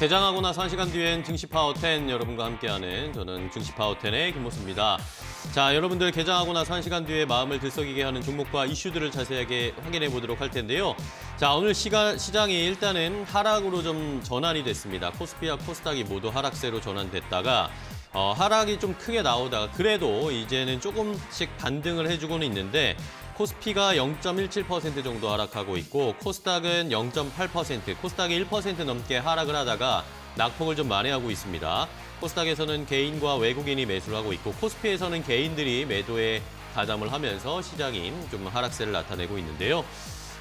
개장하고 나서 1시간 뒤엔 증시 파워 10 여러분과 함께하는 저는 증시 파워 10의 김모수입니다. 자, 여러분들 개장하고 나서 1시간 뒤에 마음을 들썩이게 하는 종목과 이슈들을 자세하게 확인해 보도록 할 텐데요. 자, 오늘 시장이 일단은 하락으로 좀 전환이 됐습니다. 코스피와 코스닥이 모두 하락세로 전환됐다가 하락이 좀 크게 나오다가 그래도 이제는 조금씩 반등을 해주고는 있는데 코스피가 0.17% 정도 하락하고 있고 코스닥은 0.8%, 코스닥이 1% 넘게 하락을 하다가 낙폭을 좀 만회하고 있습니다. 코스닥에서는 개인과 외국인이 매수를 하고 있고 코스피에서는 개인들이 매도에 가담을 하면서 시장이 좀 하락세를 나타내고 있는데요.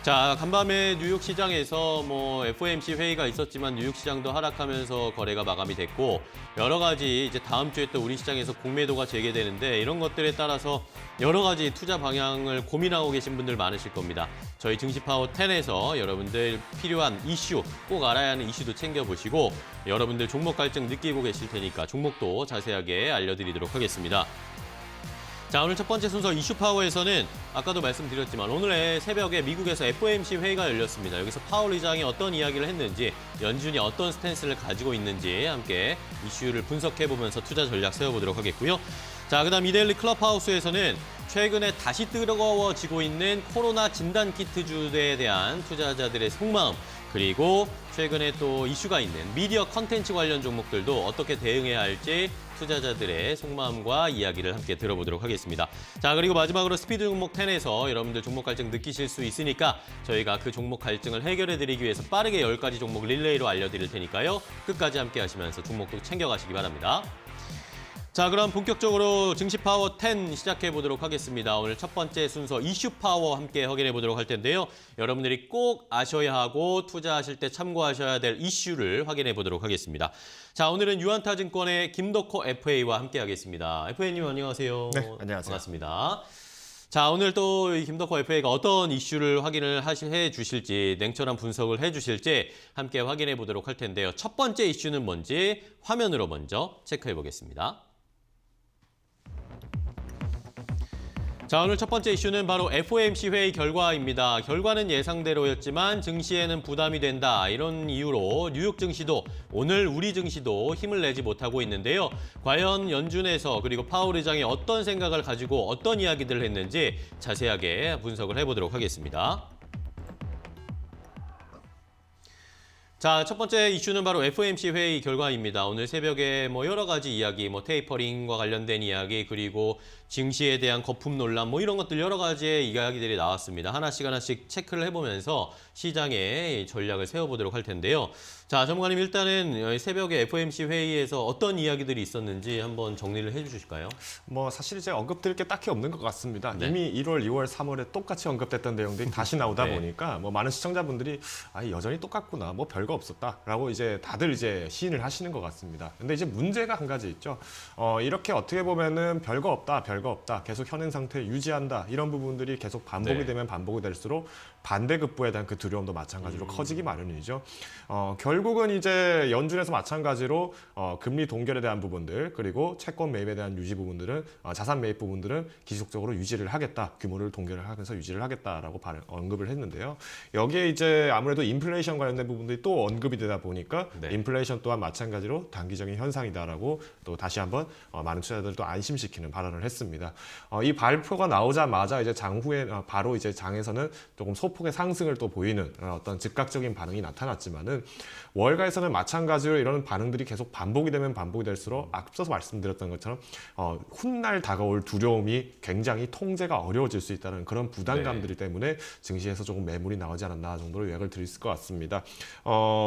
자, 간밤에 뉴욕 시장에서 FOMC 회의가 있었지만 뉴욕 시장도 하락하면서 거래가 마감이 됐고 여러 가지 이제 다음 주에 또 우리 시장에서 공매도가 재개되는데 이런 것들에 따라서 여러 가지 투자 방향을 고민하고 계신 분들 많으실 겁니다. 저희 증시파워 10에서 여러분들 필요한 이슈, 꼭 알아야 하는 이슈도 챙겨보시고 여러분들 종목 갈증 느끼고 계실 테니까 종목도 자세하게 알려드리도록 하겠습니다. 자, 오늘 첫 번째 순서 이슈파워에서는 아까도 말씀드렸지만 오늘 새벽에 미국에서 FOMC 회의가 열렸습니다. 여기서 파월 의장이 어떤 이야기를 했는지, 연준이 어떤 스탠스를 가지고 있는지 함께 이슈를 분석해보면서 투자 전략 세워보도록 하겠고요. 자, 그다음 이데일리 클럽하우스에서는 최근에 다시 뜨거워지고 있는 코로나 진단키트주에 대한 투자자들의 속마음, 그리고 최근에 또 이슈가 있는 미디어 컨텐츠 관련 종목들도 어떻게 대응해야 할지 투자자들의 속마음과 이야기를 함께 들어보도록 하겠습니다. 자, 그리고 마지막으로 스피드 종목 10에서 여러분들 종목 갈증 느끼실 수 있으니까 저희가 그 종목 갈증을 해결해드리기 위해서 빠르게 10가지 종목 릴레이로 알려드릴 테니까요. 끝까지 함께 하시면서 종목도 챙겨가시기 바랍니다. 자, 그럼 본격적으로 증시파워 10 시작해 보도록 하겠습니다. 오늘 첫 번째 순서 이슈파워 함께 확인해 보도록 할 텐데요. 여러분들이 꼭 아셔야 하고 투자하실 때 참고하셔야 될 이슈를 확인해 보도록 하겠습니다. 자, 오늘은 유한타증권의 김덕호 FA와 함께 하겠습니다. FA님 안녕하세요. 네, 안녕하세요. 반갑습니다. 자, 오늘 또 이 김덕호 FA가 어떤 이슈를 확인을 해 주실지, 냉철한 분석을 해 주실지 함께 확인해 보도록 할 텐데요. 첫 번째 이슈는 뭔지 화면으로 먼저 체크해 보겠습니다. 자, 오늘 첫 번째 이슈는 바로 FOMC 회의 결과입니다. 결과는 예상대로였지만 증시에는 부담이 된다. 이런 이유로 뉴욕 증시도 오늘 우리 증시도 힘을 내지 못하고 있는데요. 과연 연준에서 그리고 파월 의장이 어떤 생각을 가지고 어떤 이야기들을 했는지 자세하게 분석을 해보도록 하겠습니다. 자, 첫 번째 이슈는 바로 FOMC 회의 결과입니다. 오늘 새벽에 여러 가지 이야기, 테이퍼링과 관련된 이야기, 그리고 증시에 대한 거품 논란, 이런 것들 여러 가지의 이야기들이 나왔습니다. 하나씩 체크를 해보면서 시장의 전략을 세워보도록 할 텐데요. 자, 전문가님 일단은 새벽에 FOMC 회의에서 어떤 이야기들이 있었는지 한번 정리를 해주실까요? 사실 이제 언급드릴 게 딱히 없는 것 같습니다. 네. 이미 1월, 2월, 3월에 똑같이 언급됐던 내용들이 다시 나오다 네. 보니까 많은 시청자분들이 여전히 똑같구나, 별거 없었다라고 이제 다들 이제 시인을 하시는 것 같습니다. 근데 이제 문제가 한 가지 있죠. 이렇게 어떻게 보면은 별거 없다, 계속 현행 상태 유지한다 이런 부분들이 계속 반복이 네. 되면 반복이 될수록 반대급부에 대한 그 두려움도 마찬가지로 커지기 마련이죠. 결국은 이제 연준에서 마찬가지로 금리 동결에 대한 부분들 그리고 채권 매입에 대한 유지 부분들은 자산 매입 부분들은 지속적으로 유지를 하겠다, 규모를 동결을 하면서 유지를 하겠다라고 언급을 했는데요. 여기에 이제 아무래도 인플레이션 관련된 부분들이 또 언급이 되다 보니까 네. 인플레이션 또한 마찬가지로 단기적인 현상이다라고 또 다시 한번 많은 투자자들도 안심시키는 발언을 했습니다. 이 발표가 나오자마자 이제 장후에 바로 이제 장에서는 조금 소폭의 상승을 또 보이는 어떤 즉각적인 반응이 나타났지만은 월가에서는 마찬가지로 이런 반응들이 계속 반복이 되면 반복이 될수록 앞서서 말씀드렸던 것처럼 훗날 다가올 두려움이 굉장히 통제가 어려워질 수 있다는 그런 부담감들이 때문에 증시에서 조금 매물이 나오지 않았나 정도로 요약을 드릴 수 있을 것 같습니다.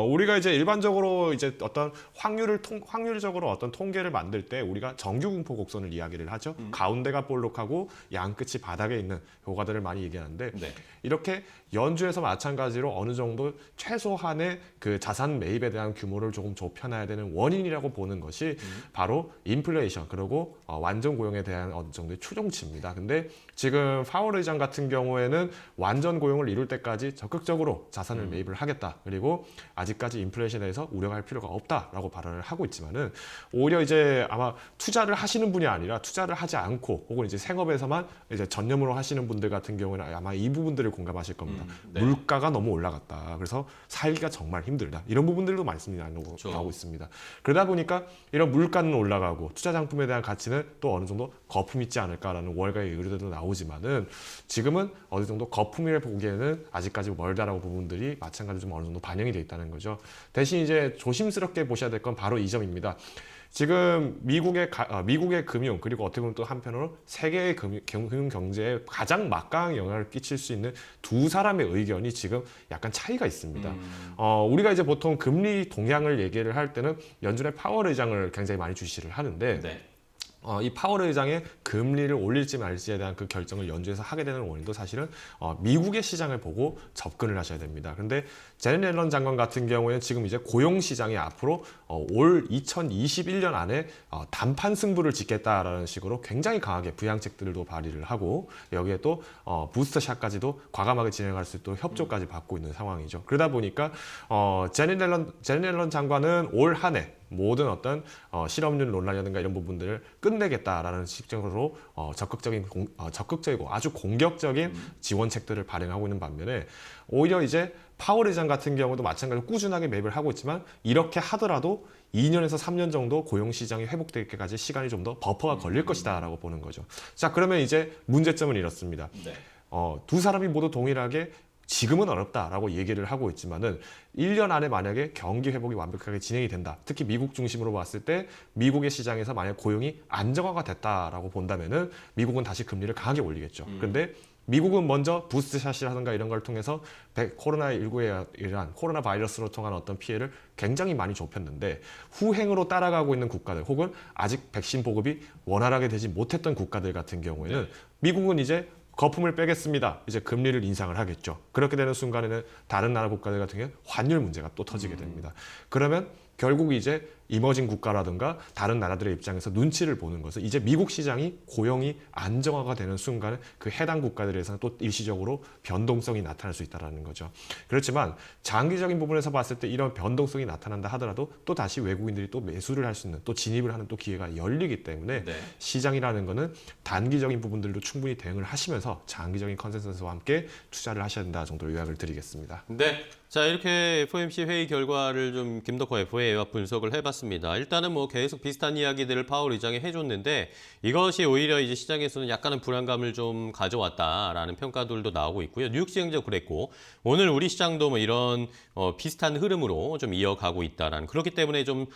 우리가 이제 일반적으로 이제 어떤 확률적으로 어떤 통계를 만들 때 우리가 정규 분포 곡선을 이야기를 하죠. 가운데가 볼록하고 양 끝이 바닥에 있는 효과들을 많이 얘기하는데 네. 이렇게 연준에서 마찬가지로 어느 정도 최소한의 그 자산 매입에 대한 규모를 조금 좁혀놔야 되는 원인이라고 보는 것이 바로 인플레이션 그리고 완전 고용에 대한 어느 정도의 추종치입니다. 근데 지금 파월 의장 같은 경우에는 완전 고용을 이룰 때까지 적극적으로 자산을 매입을 하겠다. 그리고 아직까지 인플레이션에 대해서 우려할 필요가 없다라고 발언을 하고 있지만은 오히려 이제 아마 투자를 하시는 분이 아니라 투자를 하지 않고 혹은 이제 생업에서만 이제 전념으로 하시는 분들 같은 경우는 아마 이 부분들을 공감하실 겁니다. 네. 물가가 너무 올라갔다. 그래서 살기가 정말 힘들다. 이런 부분들도 말씀이 나오고 있습니다. 그러다 보니까 이런 물가는 올라가고 투자 상품에 대한 가치는 또 어느 정도 거품 있지 않을까라는 월가의 의뢰도 나오지만은 지금은 어느 정도 거품이라 보기에는 아직까지 멀다라고 부분들이 마찬가지로 좀 어느 정도 반영이 돼 있다는 거죠. 대신 이제 조심스럽게 보셔야 될 건 바로 이 점입니다. 지금 미국의 금융 그리고 어떻게 보면 또 한편으로 세계의 금융 경제에 가장 막강한 영향을 끼칠 수 있는 두 사람의 의견이 지금 약간 차이가 있습니다. 우리가 이제 보통 금리 동향을 얘기를 할 때는 연준의 파월 의장을 굉장히 많이 주시를 하는데 네. 이 파월 의장의 금리를 올릴지 말지에 대한 그 결정을 연준에서 하게 되는 원인도 사실은 미국의 시장을 보고 접근을 하셔야 됩니다. 그런데 제넷 옐런 장관 같은 경우에는 지금 이제 고용 시장이 앞으로 올 2021년 안에 단판 승부를 짓겠다라는 식으로 굉장히 강하게 부양책들도 발의를 하고 여기에 또 부스터샷까지도 과감하게 진행할 수 있도록 협조까지 받고 있는 상황이죠. 그러다 보니까 제넷 옐런 장관은 올 한 해 모든 어떤 실업률 논란이라든가 이런 부분들을 끝내겠다라는 식적으로 적극적이고 아주 공격적인 지원책들을 발행하고 있는 반면에 오히려 이제 파월 의장 같은 경우도 마찬가지로 꾸준하게 매입을 하고 있지만 이렇게 하더라도 2년에서 3년 정도 고용 시장이 회복되기까지 시간이 좀 더 버퍼가 걸릴 것이다라고 보는 거죠. 자, 그러면 이제 문제점은 이렇습니다. 네. 두 사람이 모두 동일하게 지금은 어렵다라고 얘기를 하고 있지만은 1년 안에 만약에 경기 회복이 완벽하게 진행이 된다. 특히 미국 중심으로 봤을 때 미국의 시장에서 만약 고용이 안정화가 됐다라고 본다면은 미국은 다시 금리를 강하게 올리겠죠. 그런데 미국은 먼저 부스트샷이라든가 이런 걸 통해서 코로나19에 의한 코로나 바이러스로 통한 어떤 피해를 굉장히 많이 좁혔는데 후행으로 따라가고 있는 국가들 혹은 아직 백신 보급이 원활하게 되지 못했던 국가들 같은 경우에는 미국은 이제 거품을 빼겠습니다. 이제 금리를 인상을 하겠죠. 그렇게 되는 순간에는 다른 나라 국가들 같은 경우는 환율 문제가 또 터지게 됩니다. 그러면 결국 이제 이머징 국가라든가 다른 나라들의 입장에서 눈치를 보는 것은 이제 미국 시장이 고용이 안정화가 되는 순간에 그 해당 국가들에서는 또 일시적으로 변동성이 나타날 수 있다는 거죠. 그렇지만 장기적인 부분에서 봤을 때 이런 변동성이 나타난다 하더라도 또 다시 외국인들이 또 매수를 할 수 있는 또 진입을 하는 또 기회가 열리기 때문에 네. 시장이라는 거는 단기적인 부분들도 충분히 대응을 하시면서 장기적인 컨센서스와 함께 투자를 하셔야 된다 정도로 요약을 드리겠습니다. 네. 자, 이렇게 FOMC 회의 결과를 좀 김덕호 FA와 분석을 해봤습니다. 일단은 뭐 계속 비슷한 이야기들을 파월 의장이 해줬는데 이것이 오히려 이제 시장에서는 약간은 불안감을 좀 가져왔다라는 평가들도 나오고 있고요. 뉴욕 시장도 그랬고 오늘 우리 시장도 뭐 이런 비슷한 흐름으로 좀 이어가고 있다라는 그렇기 때문에 좀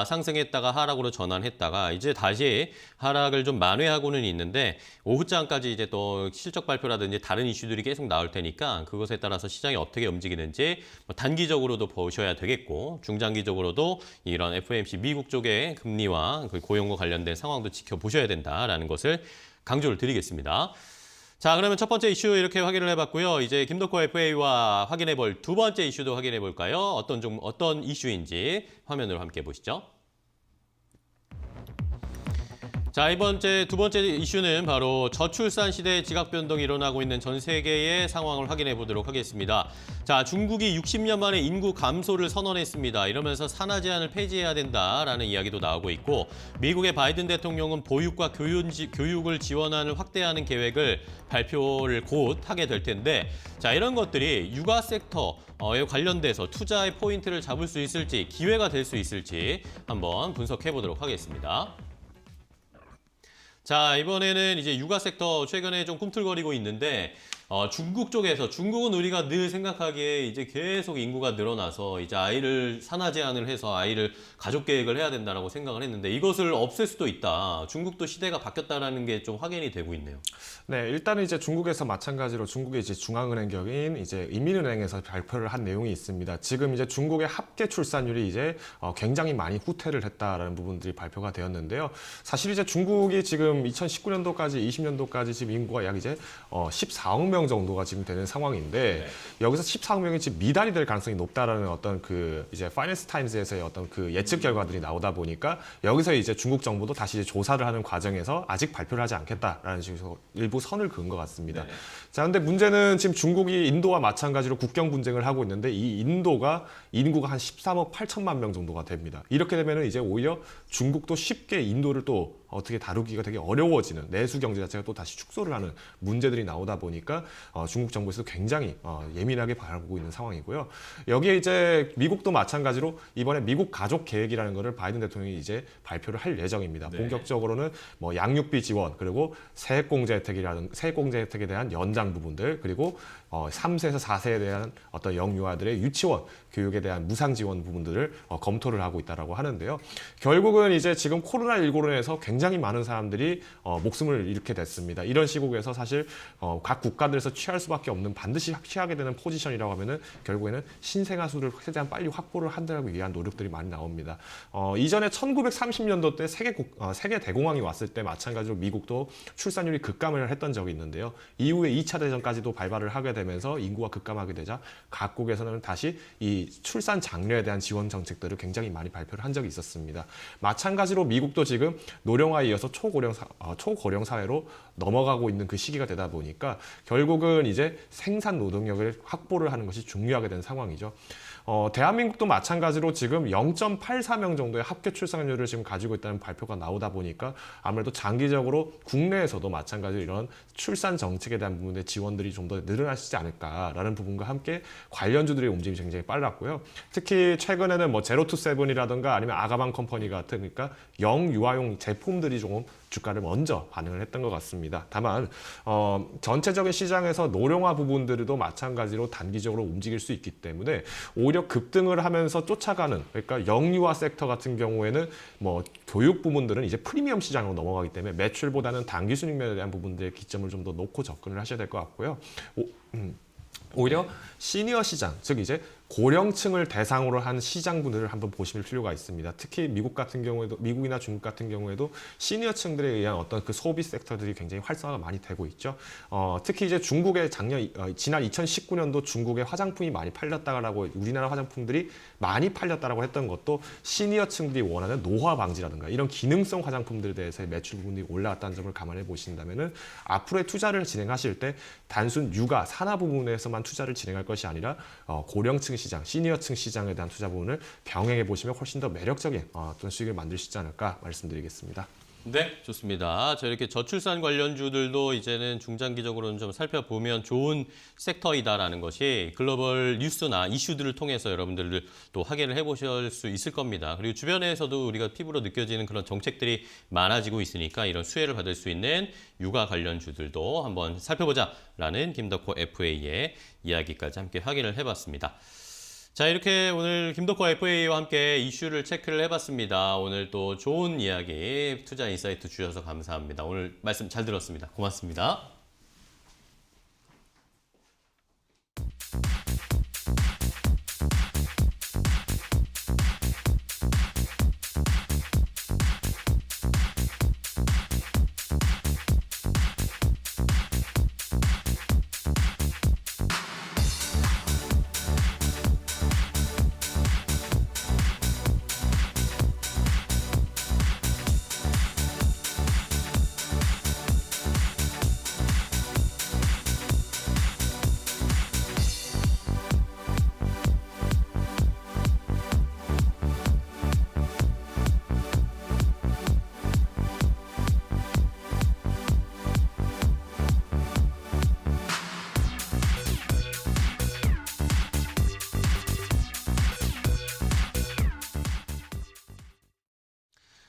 상승했다가 하락으로 전환했다가 이제 다시 하락을 좀 만회하고는 있는데 오후장까지 이제 또 실적 발표라든지 다른 이슈들이 계속 나올 테니까 그것에 따라서 시장이 어떻게 움직이는지 단기적으로도 보셔야 되겠고 중장기적으로도 이런 FOMC 미국 쪽의 금리와 그 고용과 관련된 상황도 지켜보셔야 된다라는 것을 강조를 드리겠습니다. 자, 그러면 첫 번째 이슈 이렇게 확인을 해봤고요. 이제 김덕호 FA와 확인해볼 두 번째 이슈도 확인해볼까요? 어떤 이슈인지 화면으로 함께 보시죠. 자, 두 번째 이슈는 바로 저출산 시대의 지각 변동이 일어나고 있는 전 세계의 상황을 확인해 보도록 하겠습니다. 자, 중국이 60년 만에 인구 감소를 선언했습니다. 이러면서 산하 제한을 폐지해야 된다라는 이야기도 나오고 있고 미국의 바이든 대통령은 보육과 교육을 지원하는 확대하는 계획을 발표를 곧 하게 될 텐데 자, 이런 것들이 육아 섹터에 관련돼서 투자의 포인트를 잡을 수 있을지 기회가 될 수 있을지 한번 분석해 보도록 하겠습니다. 자, 이번에는 이제 육아 섹터 최근에 좀 꿈틀거리고 있는데 중국은 우리가 늘 생각하기에 이제 계속 인구가 늘어나서 이제 아이를 산하 제한을 해서 아이를 가족 계획을 해야 된다라고 생각을 했는데 이것을 없앨 수도 있다. 중국도 시대가 바뀌었다라는 게 좀 확인이 되고 있네요. 네, 일단은 이제 중국에서 마찬가지로 중국의 이제 중앙은행격인 이제 인민은행에서 발표를 한 내용이 있습니다. 지금 이제 중국의 합계 출산율이 이제 굉장히 많이 후퇴를 했다라는 부분들이 발표가 되었는데요. 사실 이제 중국이 지금 2019년도까지 20년도까지 지금 인구가 약 이제 14억 명 정도가 지금 되는 상황인데 여기서 14억 명이 지금 미달이 될 가능성이 높다라는 어떤 그 이제 파이낸스 타임즈에서의 어떤 그 예측 결과들이 나오다 보니까 여기서 이제 중국 정부도 다시 이제 조사를 하는 과정에서 아직 발표를 하지 않겠다라는 식으로 일부 선을 그은 것 같습니다. 자, 근데 문제는 지금 중국이 인도와 마찬가지로 국경 분쟁을 하고 있는데 이 인도가 인구가 한 13억 8천만 명 정도가 됩니다. 이렇게 되면은 이제 오히려 중국도 쉽게 인도를 또 어떻게 다루기가 되게 어려워지는 내수 경제 자체가 또 다시 축소를 하는 문제들이 나오다 보니까 중국 정부에서도 굉장히 예민하게 바라보고 있는 상황이고요. 여기에 이제 미국도 마찬가지로 이번에 미국 가족 계획이라는 거를 바이든 대통령이 이제 발표를 할 예정입니다. 네. 본격적으로는 뭐 양육비 지원 그리고 세액공제 혜택에 대한 연장 부분들 그리고 3세에서 4세에 대한 어떤 영유아들의 유치원 교육에 대한 무상 지원 부분들을 검토를 하고 있다라고 하는데요. 결국은 이제 지금 코로나19로 인해서 굉장히 많은 사람들이 목숨을 잃게 됐습니다. 이런 시국에서 사실 각 국가들에서 취할 수밖에 없는 반드시 취하게 되는 포지션이라고 하면은 결국에는 신생아 수를 최대한 빨리 확보를 하기 위한 노력들이 많이 나옵니다. 이전에 1930년도 때 세계 대공황이 왔을 때 마찬가지로 미국도 출산율이 급감을 했던 적이 있는데요. 이후에 2차 대전까지도 발발을 하게 되면서 인구가 급감하게 되자 각국에서는 다시 이 출산 장려에 대한 지원 정책들을 굉장히 많이 발표를 한 적이 있었습니다. 마찬가지로 미국도 지금 노령화에 이어서 초고령 사회로 넘어가고 있는 그 시기가 되다 보니까 결국은 이제 생산 노동력을 확보를 하는 것이 중요하게 된 상황이죠. 대한민국도 마찬가지로 지금 0.84명 정도의 합계 출산율을 지금 가지고 있다는 발표가 나오다 보니까 아무래도 장기적으로 국내에서도 마찬가지로 이런 출산 정책에 대한 부분의 지원들이 좀 더 늘어나시지 않을까라는 부분과 함께 관련주들의 움직임이 굉장히 빨랐고요. 특히 최근에는 뭐 제로투세븐이라든가 아니면 아가방 컴퍼니 같은 그러니까 영유아용 제품들이 조금 주가를 먼저 반응을 했던 것 같습니다. 다만 전체적인 시장에서 노령화 부분들도 마찬가지로 단기적으로 움직일 수 있기 때문에 오히려 급등을 하면서 쫓아가는 그러니까 영유아 섹터 같은 경우에는 뭐 교육 부분들은 이제 프리미엄 시장으로 넘어가기 때문에 매출보다는 단기 순익률에 대한 부분들의 기점을 좀 더 놓고 접근을 하셔야 될 것 같고요. 오히려 시니어 시장, 즉 이제 고령층을 대상으로 한 시장분들을 한번 보실 필요가 있습니다. 특히 미국 같은 경우에도 미국이나 중국 같은 경우에도 시니어층들에 의한 어떤 그 소비 섹터들이 굉장히 활성화가 많이 되고 있죠. 특히 이제 중국의 지난 2019년도 중국의 화장품이 많이 팔렸다라고 우리나라 화장품들이 많이 팔렸다라고 했던 것도 시니어층들이 원하는 노화 방지라든가 이런 기능성 화장품들에 대해서의 매출 부분이 올라왔다는 점을 감안해 보신다면은 앞으로의 투자를 진행하실 때 단순 육아 산업 부분에서만 투자를 진행할 것이 아니라 고령층 시장, 시니어층 시장에 대한 투자 부분을 병행해 보시면 훨씬 더 매력적인 어떤 수익을 만들 수 있지 않을까 말씀드리겠습니다. 네, 좋습니다. 자, 이렇게 저출산 관련주들도 이제는 중장기적으로는 좀 살펴보면 좋은 섹터이다라는 것이 글로벌 뉴스나 이슈들을 통해서 여러분들 또 확인을 해보실 수 있을 겁니다. 그리고 주변에서도 우리가 피부로 느껴지는 그런 정책들이 많아지고 있으니까 이런 수혜를 받을 수 있는 육아 관련주들도 한번 살펴보자라는 김덕호 FA의 이야기까지 함께 확인을 해봤습니다. 자, 이렇게 오늘 김덕호 FA와 함께 이슈를 체크를 해봤습니다. 오늘 또 좋은 이야기, 투자 인사이트 주셔서 감사합니다. 오늘 말씀 잘 들었습니다. 고맙습니다.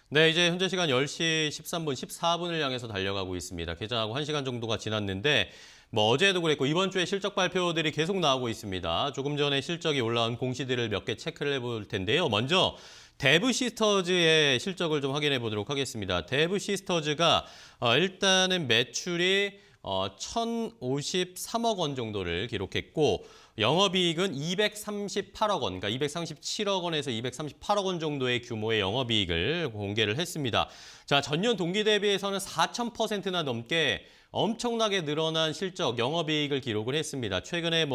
네, 이제 현재 시간 10시 13분, 14분을 향해서 달려가고 있습니다. 개장하고 1시간 정도가 지났는데 뭐 어제도 그랬고 이번 주에 실적 발표들이 계속 나오고 있습니다. 조금 전에 실적이 올라온 공시들을 몇 개 체크를 해볼 텐데요. 먼저 데브 시스터즈의 실적을 좀 확인해 보도록 하겠습니다. 데브 시스터즈가 일단은 매출이 1,053억 원 정도를 기록했고 영업이익은 238억 원, 그러니까 237억 원에서 238억 원 정도의 규모의 영업이익을 공개를 했습니다. 자, 전년 동기 대비해서는 4,000%나 넘게 엄청나게 늘어난 실적, 영업이익을 기록을 했습니다. 최근에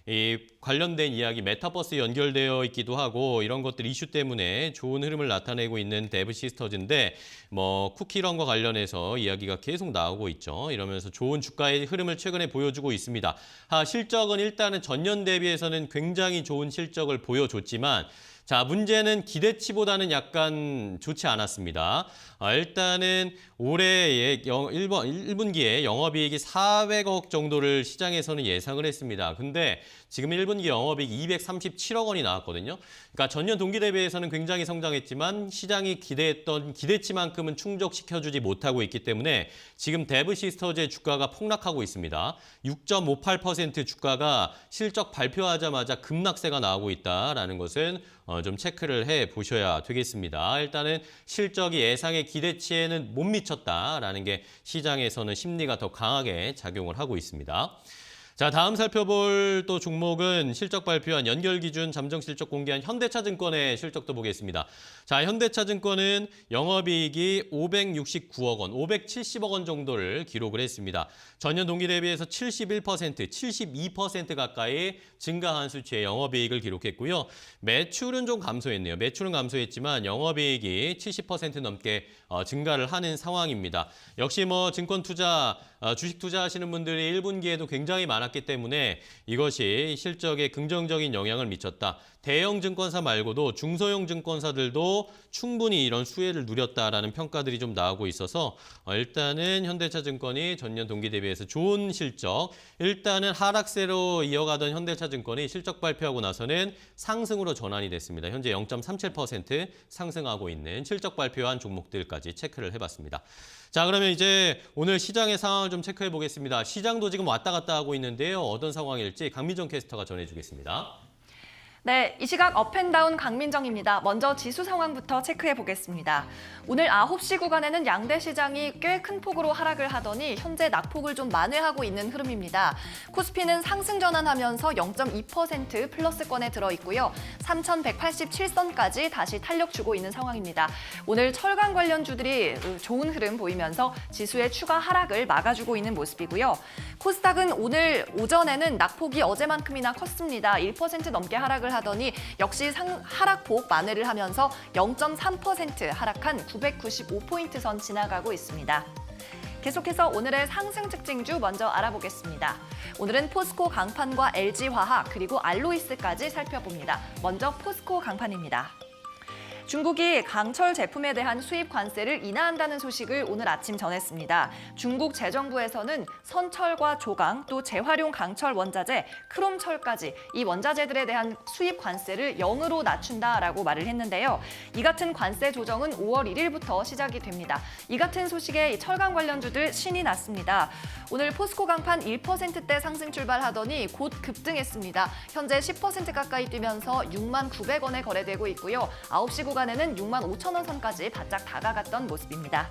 이 관련된 이야기 메타버스 연결되어 있기도 하고 이런 것들 이슈 때문에 좋은 흐름을 나타내고 있는 데브 시스터즈인데 뭐 쿠키런과 관련해서 이야기가 계속 나오고 있죠. 이러면서 좋은 주가의 흐름을 최근에 보여주고 있습니다. 실적은 일단은 전년 대비해서는 굉장히 좋은 실적을 보여줬지만 자, 문제는 기대치보다는 약간 좋지 않았습니다. 일단은 올해 1분기에 영업이익이 400억 정도를 시장에서는 예상을 했습니다. 근데 지금 1분기 영업이익 237억 원이 나왔거든요. 그러니까 전년 동기 대비해서는 굉장히 성장했지만 시장이 기대했던 기대치만큼은 충족시켜주지 못하고 있기 때문에 지금 데브 시스터즈의 주가가 폭락하고 있습니다. 6.58% 주가가 실적 발표하자마자 급락세가 나오고 있다라는 것은 좀 체크를 해 보셔야 되겠습니다. 일단은 실적이 예상의 기대치에는 못 미쳤다라는 게 시장에서는 심리가 더 강하게 작용을 하고 있습니다. 자, 다음 살펴볼 또 종목은 실적 발표한 연결 기준 잠정 실적 공개한 현대차증권의 실적도 보겠습니다. 자, 현대차증권은 영업이익이 569억 원, 570억 원 정도를 기록을 했습니다. 전년 동기 대비해서 71%, 72% 가까이 증가한 수치의 영업이익을 기록했고요. 매출은 좀 감소했네요. 매출은 감소했지만 영업이익이 70% 넘게 증가를 하는 상황입니다. 역시 뭐 증권 투자, 주식 투자하시는 분들이 1분기에도 굉장히 많았기 때문에 이것이 실적에 긍정적인 영향을 미쳤다. 대형 증권사 말고도 중소형 증권사들도 충분히 이런 수혜를 누렸다라는 평가들이 좀 나오고 있어서 일단은 현대차증권이 전년 동기 대비해서 좋은 실적, 일단은 하락세로 이어가던 현대차증권이 실적 발표하고 나서는 상승으로 전환이 됐습니다. 현재 0.37% 상승하고 있는 실적 발표한 종목들까지 체크를 해봤습니다. 자, 그러면 이제 오늘 시장의 상황을 좀 체크해 보겠습니다. 시장도 지금 왔다 갔다 하고 있는데요. 어떤 상황일지 강민정 캐스터가 전해주겠습니다. 네, 이 시각 업앤다운 강민정입니다. 먼저 지수 상황부터 체크해 보겠습니다. 오늘 9시 구간에는 양대 시장이 꽤 큰 폭으로 하락을 하더니 현재 낙폭을 좀 만회하고 있는 흐름입니다. 코스피는 상승 전환하면서 0.2% 플러스권에 들어있고요. 3,187선까지 다시 탄력 주고 있는 상황입니다. 오늘 철강 관련주들이 좋은 흐름 보이면서 지수의 추가 하락을 막아주고 있는 모습이고요. 코스닥은 오늘 오전에는 낙폭이 어제만큼이나 컸습니다. 1% 넘게 하락을 하더니 역시 하락폭 만회를 하면서 0.3% 하락한 995포인트 선 지나가고 있습니다. 계속해서 오늘의 상승 특징주 먼저 알아보겠습니다. 오늘은 포스코 강판과 LG화학 그리고 알로이스까지 살펴봅니다. 먼저 포스코 강판입니다. 중국이 강철 제품에 대한 수입 관세를 인하한다는 소식을 오늘 아침 전했습니다. 중국 재정부에서는 선철과 조강, 또 재활용 강철 원자재, 크롬철까지 이 원자재들에 대한 수입 관세를 0으로 낮춘다라고 말을 했는데요. 이 같은 관세 조정은 5월 1일부터 시작이 됩니다. 이 같은 소식에 철강 관련주들 신이 났습니다. 오늘 포스코 강판 1%대 상승 출발하더니 곧 급등했습니다. 현재 10% 가까이 뛰면서 6만 900원에 거래되고 있고요. 9시 구간에는 6만 5천 원 선까지 바짝 다가갔던 모습입니다.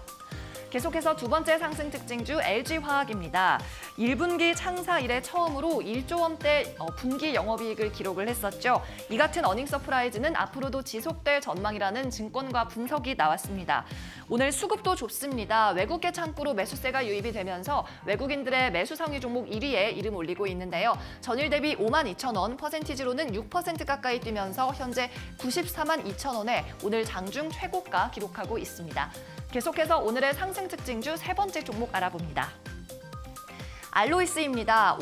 계속해서 두 번째 상승 특징주 LG화학입니다. 1분기 창사 이래 처음으로 1조 원대 분기 영업이익을 기록을 했었죠. 이 같은 어닝 서프라이즈는 앞으로도 지속될 전망이라는 증권가 분석이 나왔습니다. 오늘 수급도 좋습니다. 외국계 창구로 매수세가 유입이 되면서 외국인들의 매수 상위 종목 1위에 이름 올리고 있는데요. 전일 대비 5만 2천 원, 퍼센티지로는 6% 가까이 뛰면서 현재 94만 2천 원에 오늘 장중 최고가 기록하고 있습니다. 계속해서 오늘의 상승 특징주 세 번째 종목 알아봅니다. 알로이스입니다.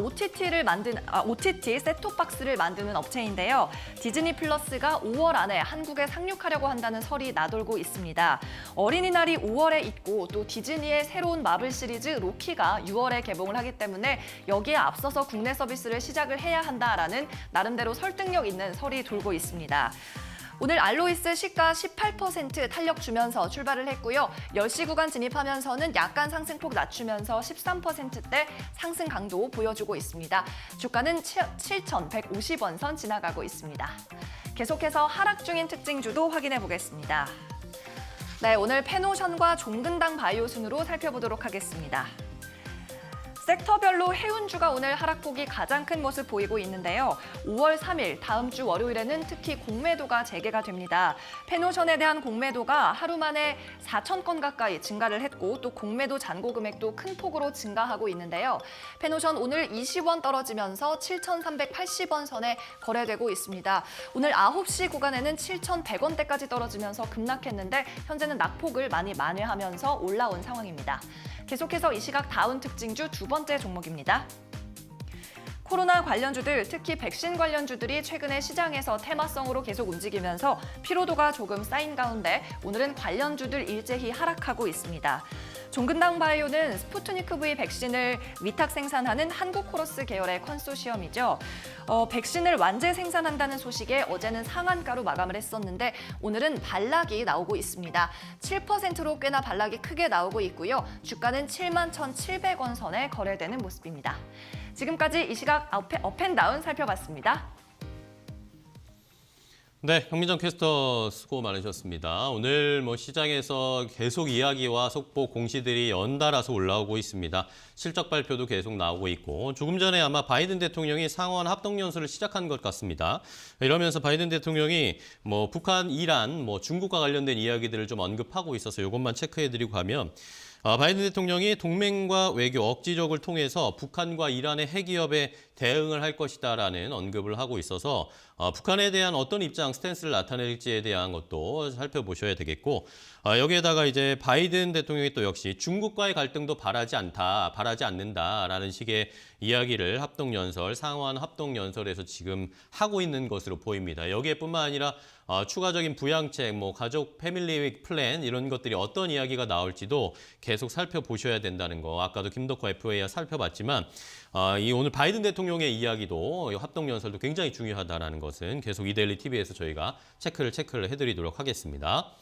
OTT 셋톱박스를 만드는 업체인데요. 디즈니 플러스가 5월 안에 한국에 상륙하려고 한다는 설이 나돌고 있습니다. 어린이날이 5월에 있고 또 디즈니의 새로운 마블 시리즈 로키가 6월에 개봉을 하기 때문에 여기에 앞서서 국내 서비스를 시작을 해야 한다라는 나름대로 설득력 있는 설이 돌고 있습니다. 오늘 알로이스 시가 18% 탄력 주면서 출발을 했고요. 10시 구간 진입하면서는 약간 상승폭 낮추면서 13%대 상승 강도 보여주고 있습니다. 주가는 7,150원 선 지나가고 있습니다. 계속해서 하락 중인 특징주도 확인해 보겠습니다. 네, 오늘 페노션과 종근당 바이오 순으로 살펴보도록 하겠습니다. 섹터별로 해운주가 오늘 하락폭이 가장 큰 모습 보이고 있는데요. 5월 3일 다음 주 월요일에는 특히 공매도가 재개가 됩니다. 페노션에 대한 공매도가 하루 만에 4천 건 가까이 증가를 했고 또 공매도 잔고 금액도 큰 폭으로 증가하고 있는데요. 페노션 오늘 20원 떨어지면서 7,380원 선에 거래되고 있습니다. 오늘 9시 구간에는 7,100원대까지 떨어지면서 급락했는데 현재는 낙폭을 많이 만회하면서 올라온 상황입니다. 계속해서 이 시각 다운 특징주 두 번째 종목입니다. 코로나 관련주들, 특히 백신 관련주들이 최근에 시장에서 테마성으로 계속 움직이면서 피로도가 조금 쌓인 가운데 오늘은 관련주들 일제히 하락하고 있습니다. 종근당 바이오는 스푸트니크 V 백신을 위탁 생산하는 한국코러스 계열의 컨소시엄이죠. 백신을 완제 생산한다는 소식에 어제는 상한가로 마감을 했었는데 오늘은 반락이 나오고 있습니다. 7%로 꽤나 반락이 크게 나오고 있고요. 주가는 71,700원 선에 거래되는 모습입니다. 지금까지 이 시각 업앤다운 살펴봤습니다. 네, 황민정 캐스터 수고 많으셨습니다. 오늘 시장에서 계속 이야기와 속보 공시들이 연달아서 올라오고 있습니다. 실적 발표도 계속 나오고 있고 조금 전에 아마 바이든 대통령이 상원 합동연설을 시작한 것 같습니다. 이러면서 바이든 대통령이 북한, 이란, 중국과 관련된 이야기들을 좀 언급하고 있어서 이것만 체크해드리고 가면 바이든 대통령이 동맹과 외교 억지력을 통해서 북한과 이란의 핵위협에 대응을 할 것이다라는 언급을 하고 있어서 북한에 대한 어떤 입장, 스탠스를 나타낼지에 대한 것도 살펴보셔야 되겠고 여기에다가 이제 바이든 대통령이 또 역시 중국과의 갈등도 바라지 않는다라는 식의 이야기를 합동연설, 상원 합동연설에서 지금 하고 있는 것으로 보입니다. 여기에뿐만 아니라 추가적인 부양책, 가족 패밀리 플랜 이런 것들이 어떤 이야기가 나올지도 계속 살펴보셔야 된다는 거. 아까도 김덕호 FA와 살펴봤지만 이 오늘 바이든 대통령의 이야기도 합동연설도 굉장히 중요하다는 것은 계속 이데일리 TV에서 저희가 체크를 해드리도록 하겠습니다.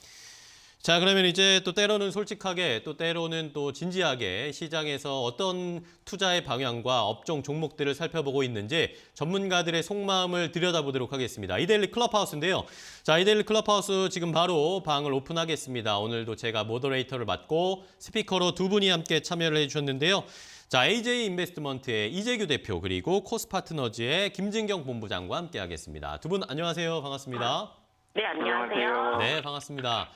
자, 그러면 이제 또 때로는 솔직하게 또 때로는 또 진지하게 시장에서 어떤 투자의 방향과 업종 종목들을 살펴보고 있는지 전문가들의 속마음을 들여다보도록 하겠습니다. 이데일리 클럽하우스인데요. 자, 이데일리 클럽하우스 지금 바로 방을 오픈하겠습니다. 오늘도 제가 모더레이터를 맡고 스피커로 두 분이 함께 참여를 해주셨는데요. 자, AJ 인베스트먼트의 이재규 대표 그리고 코스파트너즈의 김진경 본부장과 함께 하겠습니다. 두 분 안녕하세요. 반갑습니다. 네, 안녕하세요. 네, 반갑습니다.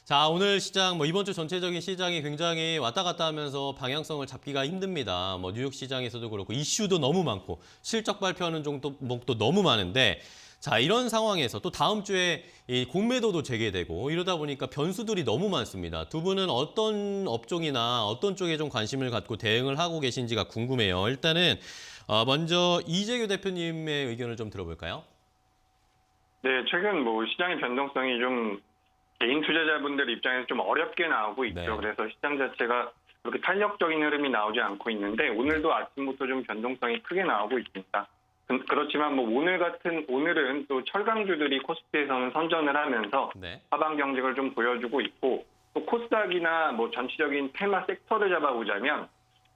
자, 오늘 시장, 이번 주 전체적인 시장이 굉장히 왔다 갔다 하면서 방향성을 잡기가 힘듭니다. 뉴욕 시장에서도 그렇고 이슈도 너무 많고 실적 발표하는 종목도 너무 많은데 자, 이런 상황에서 또 다음 주에 이 공매도도 재개되고 이러다 보니까 변수들이 너무 많습니다. 두 분은 어떤 업종이나 어떤 쪽에 좀 관심을 갖고 대응을 하고 계신지가 궁금해요. 일단은 먼저 이재규 대표님의 의견을 좀 들어볼까요? 네, 최근 시장의 변동성이 좀 개인 투자자분들 입장에서 좀 어렵게 나오고 있죠. 네. 그래서 시장 자체가 그렇게 탄력적인 흐름이 나오지 않고 있는데 오늘도 아침부터 좀 변동성이 크게 나오고 있습니다. 그렇지만 오늘은 또 철강주들이 코스피에서는 선전을 하면서 네. 하방 경직을 좀 보여주고 있고 또 코스닥이나 전체적인 테마 섹터를 잡아보자면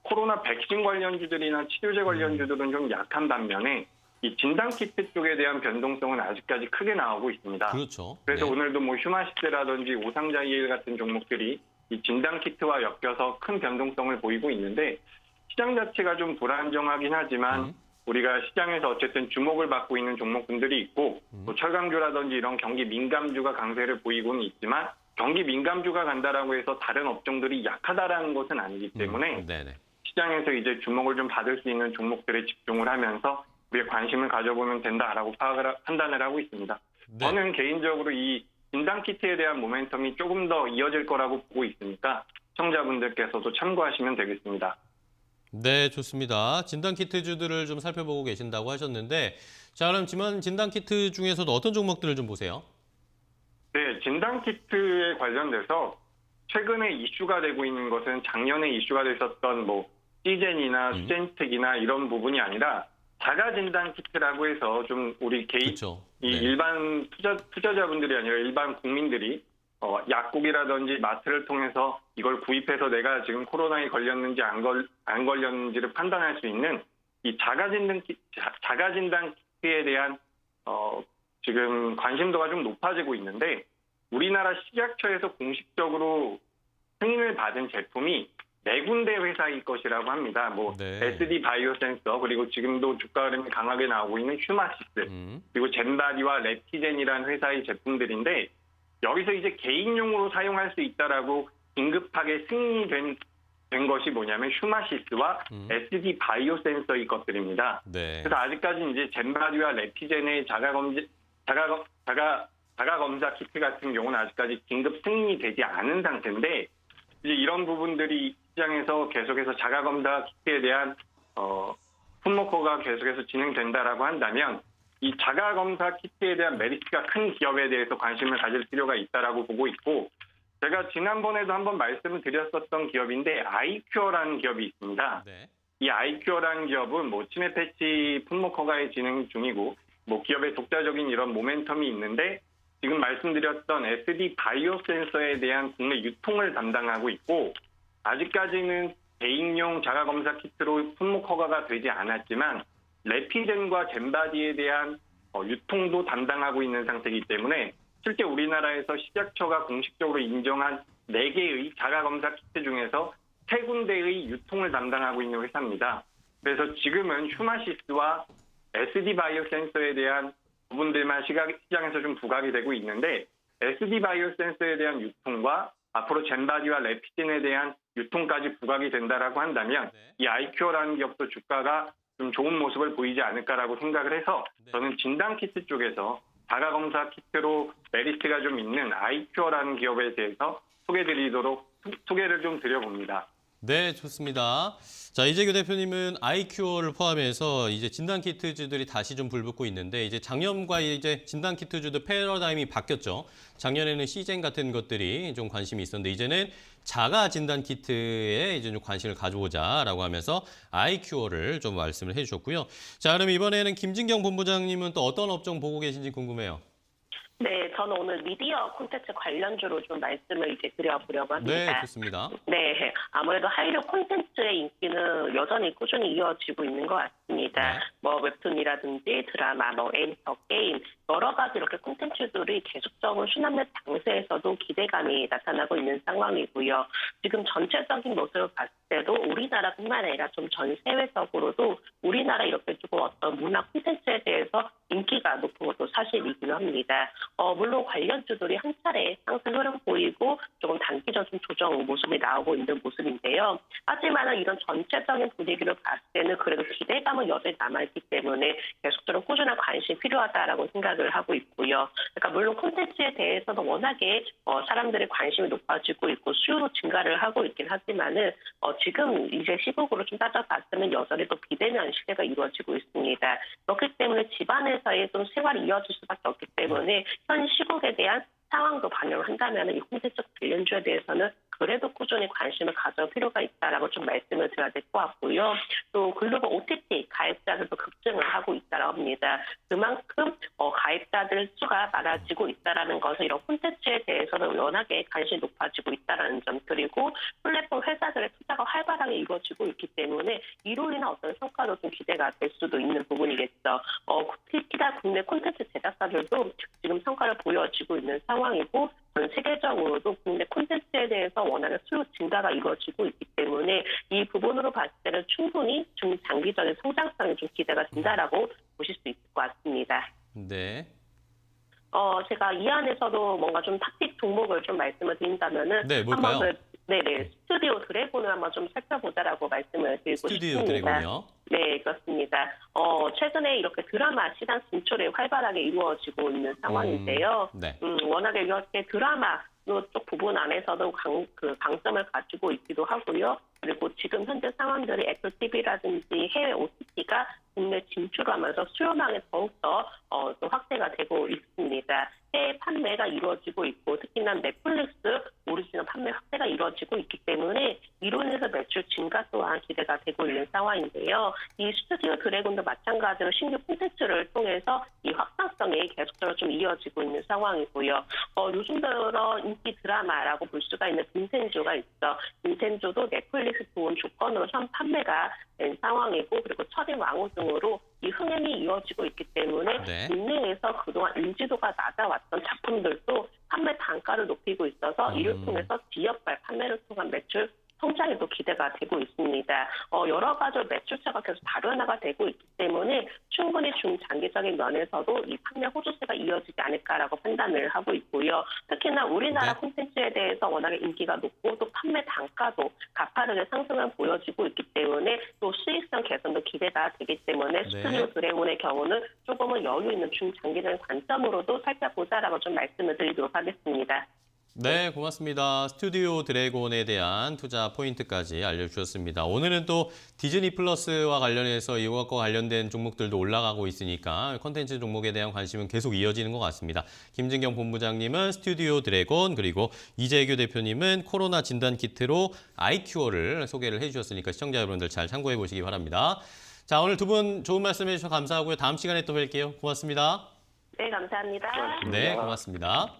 코로나 백신 관련주들이나 치료제 관련주들은 좀 약한 반면에 이 진단키트 쪽에 대한 변동성은 아직까지 크게 나오고 있습니다. 그렇죠. 그래서 네. 오늘도 휴마시스라든지 오상자이일 같은 종목들이 이 진단키트와 엮여서 큰 변동성을 보이고 있는데 시장 자체가 좀 불안정하긴 하지만 우리가 시장에서 어쨌든 주목을 받고 있는 종목군들이 있고 또 철강주라든지 이런 경기 민감주가 강세를 보이고는 있지만 경기 민감주가 간다라고 해서 다른 업종들이 약하다라는 것은 아니기 때문에 네네. 시장에서 이제 주목을 좀 받을 수 있는 종목들에 집중을 하면서 우리가 관심을 가져보면 된다라고 판단을 하고 있습니다. 네. 저는 개인적으로 이 진단키트에 대한 모멘텀이 조금 더 이어질 거라고 보고 있으니까 시청자분들께서도 참고하시면 되겠습니다. 네, 좋습니다. 진단키트주들을 좀 살펴보고 계신다고 하셨는데 자, 그럼 진단키트 중에서도 어떤 종목들을 좀 보세요? 네, 진단키트에 관련돼서 최근에 이슈가 되고 있는 것은 작년에 이슈가 됐었던 시젠이나 수젠특이나 이런 부분이 아니라 자가 진단 키트라고 해서 좀 우리 개인 그렇죠. 이 네. 일반 투자자분들이 아니라 일반 국민들이 약국이라든지 마트를 통해서 이걸 구입해서 내가 지금 코로나에 걸렸는지 안 걸렸는지를 판단할 수 있는 이 자가 진단 키트에 대한 지금 관심도가 좀 높아지고 있는데 우리나라 식약처에서 공식적으로 승인을 받은 제품이 네 군데 회사일 것이라고 합니다. 뭐 네. SD 바이오센서 그리고 지금도 주가 흐름이 강하게 나오고 있는 휴마시스 그리고 젠바디와 랩티젠이라는 회사의 제품들인데 여기서 이제 개인용으로 사용할 수 있다라고 긴급하게 승인된 것이 뭐냐면 휴마시스와 SD 바이오센서의 것들입니다. 네. 그래서 아직까지 이제 젠바디와 랩티젠의 자가 검사 키트 같은 경우는 아직까지 긴급 승인이 되지 않은 상태인데 이제 이런 부분들이 시장에서 계속해서 자가 검사 키트에 대한 품목화가 계속해서 진행된다라고 한다면 이 자가 검사 키트에 대한 메리트가 큰 기업에 대해서 관심을 가질 필요가 있다라고 보고 있고 제가 지난번에도 한번 말씀을 드렸었던 기업인데 아이큐어라는 기업이 있습니다. 네. 이 아이큐어라는 기업은 뭐 치매 패치 품목 허가에 진행 중이고 뭐 기업의 독자적인 이런 모멘텀이 있는데 지금 말씀드렸던 SD 바이오 센서에 대한 국내 유통을 담당하고 있고 아직까지는 개인용 자가검사 키트로 품목 허가가 되지 않았지만 레피젠과 젠바디에 대한 유통도 담당하고 있는 상태이기 때문에 실제 우리나라에서 식약처가 공식적으로 인정한 4개의 자가검사 키트 중에서 3군데의 유통을 담당하고 있는 회사입니다. 그래서 지금은 휴마시스와 SD 바이오 센서에 대한 부분들만 시장에서 좀 부각이 되고 있는데 SD 바이오 센서에 대한 유통과 앞으로 젠바디와 레피젠에 대한 유통까지 부각이 된다라고 한다면 이 아이큐어라는 기업도 주가가 좀 좋은 모습을 보이지 않을까라고 생각을 해서 저는 진단키트 쪽에서 자가검사 키트로 메리트가 좀 있는 아이큐어라는 기업에 대해서 소개를 좀 드려봅니다. 네, 좋습니다. 자, 이재규 대표님은 아이큐어를 포함해서 이제 진단키트주들이 다시 좀 불붙고 있는데 이제 작년과 이제 진단키트주도 패러다임이 바뀌었죠. 작년에는 시젠 같은 것들이 좀 관심이 있었는데 이제는 자가 진단키트에 이제 좀 관심을 가져오자라고 하면서 아이큐어를 좀 말씀을 해주셨고요. 자, 그럼 이번에는 김진경 본부장님은 또 어떤 업종 보고 계신지 궁금해요. 네, 저는 오늘 미디어 콘텐츠 관련주로 좀 말씀을 이제 드려보려고 합니다. 네, 좋습니다. 네, 아무래도 한류 콘텐츠의 인기는 여전히 꾸준히 이어지고 있는 것 같습니다. 네. 뭐 웹툰이라든지 드라마, 뭐 애니터, 게임 여러 가지 이렇게 콘텐츠들이 계속적으로 순환매 장세에서도 기대감이 나타나고 있는 상황이고요. 지금 전체적인 모습을 봤을 때도 우리나라뿐만 아니라 좀 전 세계적으로도 우리나라 이렇게 조금 어떤 문화 콘텐츠에 대해서 인기가 높은 것도 사실이기도 합니다. 물론 관련주들이 한 차례 상승 흐름 보이고 조금 단기적 좀 조정 모습이 나오고 있는 모습인데요. 하지만 이런 전체적인 분위기를 봤을 때는 그래도 기대감은 여전히 남아있기 때문에 계속적으로 꾸준한 관심이 필요하다라고 생각을 하고 있고요. 그러니까 물론 콘텐츠에 대해서는 워낙에 사람들의 관심이 높아지고 있고 수요도 증가를 하고 있긴 하지만은 지금 이제 시국으로 좀 따져봤으면 여전히 또 비대면 시대가 이루어지고 있습니다. 그렇기 때문에 집안에서의 좀 생활이 이어질 수밖에 없기 때문에 현 시국에 대한 상황도 반영을 한다면 이 콘텐츠 관련주에 대해서는 그래도 꾸준히 관심을 가져올 필요가 있다라고 좀 말씀을 드려야 될 것 같고요. 또 글로벌 OTT 가입자들도 급증을 하고 있다고 합니다. 그만큼 가입자들 수가 많아지고 있다라는 것은 이런 콘텐츠에 대해서는 워낙에 관심이 높아지고 있다라는 점 그리고 플랫폼 회사들의 투자가 활발하게 이루어지고 있기 때문에 이로 인한 어떤 성과도 좀 기대가 될 수도 있는 부분이겠죠. 특히나 국내 콘텐츠 제작사들도 지금 성과를 보여지고 있는 상황이고 전 세계적으로도 국내 콘텐츠에 대해서 원하는 수요 증가가 이루어지고 있기 때문에 이 부분으로 봤을 때는 충분히 중장기적인 성장성이 좀 기대가 된다라고 보실 수 있을 것 같습니다. 네. 제가 이 안에서도 뭔가 좀 탑픽 종목을 좀 말씀을 드린다면은 네, 뭘까요? 네네 스튜디오 드래곤을 한번 좀 살펴보자라고 말씀을 드리고 스튜디오 싶습니다. 드래곤이요? 네, 그렇습니다. 최근에 이렇게 드라마 시장 진출이 활발하게 이루어지고 있는 상황인데요. 네. 워낙에 이렇게 드라마 쪽 부분 안에서도 강점을 가지고 있기도 하고요. 그리고 지금 현재 상황들이 애플 TV라든지 해외 OTT가 국내 진출하면서 수요망에 더욱더 또 확대가 되고 있습니다. 해외 판매가 이루어지고 있고 특히나 넷플릭스 오리지널 판매 확대가 이루어지고 있기 때문에 이로 인해서 매출 증가 또한 기대가 되고 있는 상황인데요. 이 스튜디오 드래곤도 마찬가지로 신규 콘텐츠를 통해서 이 확장성이 계속적으로 좀 이어지고 있는 상황이고요. 요즘 들어 인기 드라마라고 볼 수가 있는 빈센조가 있어. 빈센조도 넷플릭스 좋은 조건으로 판매가 된 상황이고 그리고 철인 왕후 등으로 이 흥행이 이어지고 있기 때문에 네. 국내에서 그동안 인지도가 낮아왔던 작품들도 판매 단가를 높이고 있어서 이를 통해서 지역발 판매를 통한 매출 성장에도 기대가 되고 있습니다. 여러 가지 매출처가 계속 다변화가 되고 있기 때문에 충분히 중장기적인 면에서도 이 판매 호조세가 이어지지 않을까라고 판단을 하고 있고요. 특히나 우리나라 네. 콘텐츠에 대해서 워낙에 인기가 높고 또 판매 단가도 가파르게 상승을 보여지고 있기 때문에 또 수익성 개선도 기대가 되기 때문에 스튜디오 드래곤의 경우는 조금은 여유 있는 중장기적인 관점으로도 살펴보자라고 좀 말씀을 드리도록 하겠습니다. 네, 고맙습니다. 스튜디오 드래곤에 대한 투자 포인트까지 알려주셨습니다. 오늘은 또 디즈니 플러스와 관련해서 이것과 관련된 종목들도 올라가고 있으니까 콘텐츠 종목에 대한 관심은 계속 이어지는 것 같습니다. 김진경 본부장님은 스튜디오 드래곤, 그리고 이재규 대표님은 코로나 진단 키트로 아이큐어를 소개를 해주셨으니까 시청자 여러분들 잘 참고해 보시기 바랍니다. 자, 오늘 두 분 좋은 말씀 해주셔서 감사하고요. 다음 시간에 또 뵐게요. 고맙습니다. 네, 감사합니다. 네, 고맙습니다.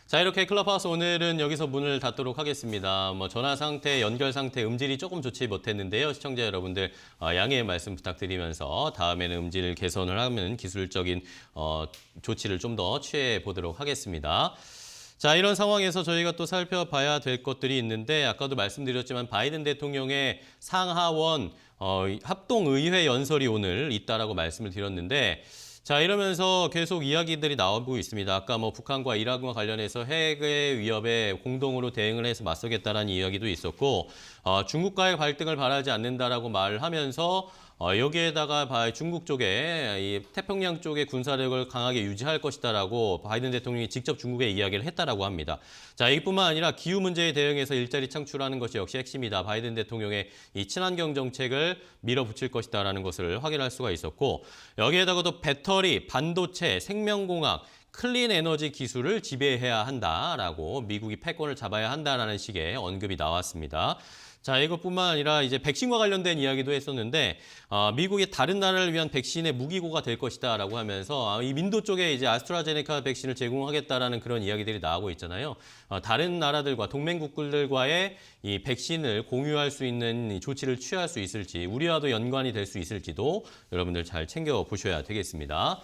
자, 이렇게 클럽하우스 오늘은 여기서 문을 닫도록 하겠습니다. 전화 상태, 연결 상태, 음질이 조금 좋지 못했는데요. 시청자 여러분들 양해의 말씀 부탁드리면서 다음에는 음질 개선을 하면 기술적인 조치를 좀 더 취해 보도록 하겠습니다. 자, 이런 상황에서 저희가 또 살펴봐야 될 것들이 있는데 아까도 말씀드렸지만 바이든 대통령의 상하원 합동의회 연설이 오늘 있다라고 말씀을 드렸는데 자, 이러면서 계속 이야기들이 나오고 있습니다. 아까 북한과 이란과 관련해서 핵의 위협에 공동으로 대응을 해서 맞서겠다라는 이야기도 있었고 중국과의 갈등을 바라지 않는다라고 말하면서 여기에다가 중국 쪽에 이 태평양 쪽의 군사력을 강하게 유지할 것이다라고 바이든 대통령이 직접 중국에 이야기를 했다라고 합니다. 자, 이뿐만 아니라 기후 문제에 대응해서 일자리 창출하는 것이 역시 핵심이다. 바이든 대통령의 이 친환경 정책을 밀어붙일 것이다라는 것을 확인할 수가 있었고 여기에다가도 배터리, 반도체, 생명공학, 클린 에너지 기술을 지배해야 한다라고 미국이 패권을 잡아야 한다라는 식의 언급이 나왔습니다. 자, 이것뿐만 아니라 이제 백신과 관련된 이야기도 했었는데 미국이 다른 나라를 위한 백신의 무기고가 될 것이다라고 하면서 이 민도 쪽에 이제 아스트라제네카 백신을 제공하겠다라는 그런 이야기들이 나오고 있잖아요. 다른 나라들과 동맹국들과의 이 백신을 공유할 수 있는 이 조치를 취할 수 있을지 우리와도 연관이 될 수 있을지도 여러분들 잘 챙겨 보셔야 되겠습니다.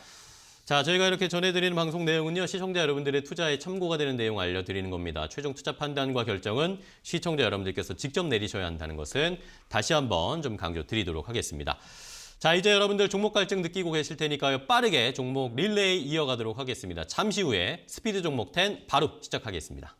자, 저희가 이렇게 전해드리는 방송 내용은요, 시청자 여러분들의 투자에 참고가 되는 내용 알려드리는 겁니다. 최종 투자 판단과 결정은 시청자 여러분들께서 직접 내리셔야 한다는 것은 다시 한번 좀 강조드리도록 하겠습니다. 자, 이제 여러분들 종목 갈증 느끼고 계실 테니까요, 빠르게 종목 릴레이 이어가도록 하겠습니다. 잠시 후에 스피드 종목 10 바로 시작하겠습니다.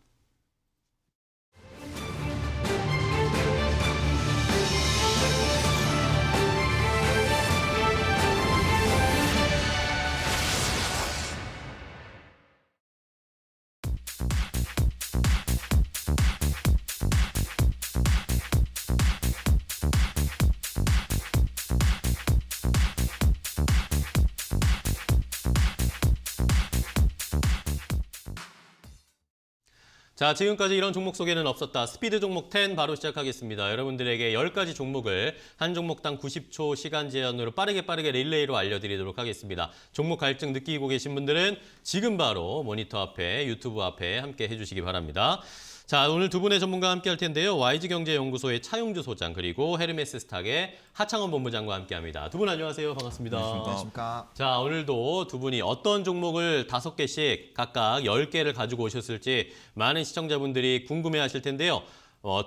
자, 지금까지 이런 종목 소개는 없었다. 스피드 종목 10 바로 시작하겠습니다. 여러분들에게 10가지 종목을 한 종목당 90초 시간 제한으로 빠르게 릴레이로 알려드리도록 하겠습니다. 종목 갈증 느끼고 계신 분들은 지금 바로 모니터 앞에, 유튜브 앞에 함께 해주시기 바랍니다. 자, 오늘 두 분의 전문가와 함께 할 텐데요. YG경제연구소의 차용주 소장, 그리고 헤르메스 스탁의 하창원 본부장과 함께합니다. 두 분 안녕하세요. 반갑습니다. 안녕하십니까. 자, 오늘도 두 분이 어떤 종목을 5개씩 각각 10개를 가지고 오셨을지 많은 시청자분들이 궁금해하실 텐데요.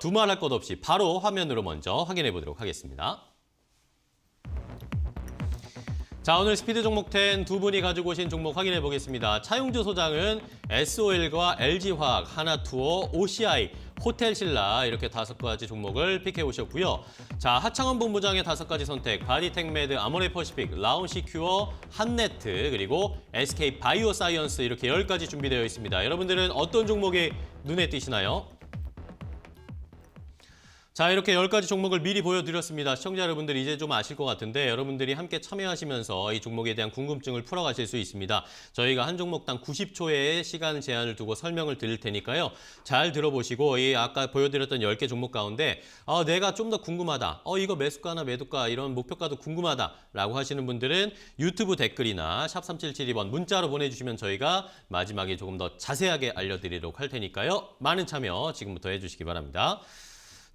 두말할 것 없이 바로 화면으로 먼저 확인해 보도록 하겠습니다. 자, 오늘 스피드 종목 10 두 분이 가지고 오신 종목 확인해 보겠습니다. 차용주 소장은 SOL과 LG화학, 하나투어, OCI, 호텔신라 이렇게 5가지 종목을 픽해 오셨고요. 자, 하창원 본부장의 5가지 선택, 바디텍메드, 아모레퍼시픽, 라운시큐어, 한네트, 그리고 SK바이오사이언스 이렇게 10가지 준비되어 있습니다. 여러분들은 어떤 종목이 눈에 띄시나요? 자, 이렇게 10가지 종목을 미리 보여드렸습니다. 시청자 여러분들 이제 좀 아실 것 같은데 여러분들이 함께 참여하시면서 이 종목에 대한 궁금증을 풀어가실 수 있습니다. 저희가 한 종목당 90초의 시간 제한을 두고 설명을 드릴 테니까요. 잘 들어보시고 이 아까 보여드렸던 10개 종목 가운데 내가 좀 더 궁금하다. 이거 매수가나 매도가 이런 목표가도 궁금하다라고 하시는 분들은 유튜브 댓글이나 샵 3772번 문자로 보내주시면 저희가 마지막에 조금 더 자세하게 알려드리도록 할 테니까요. 많은 참여 지금부터 해주시기 바랍니다.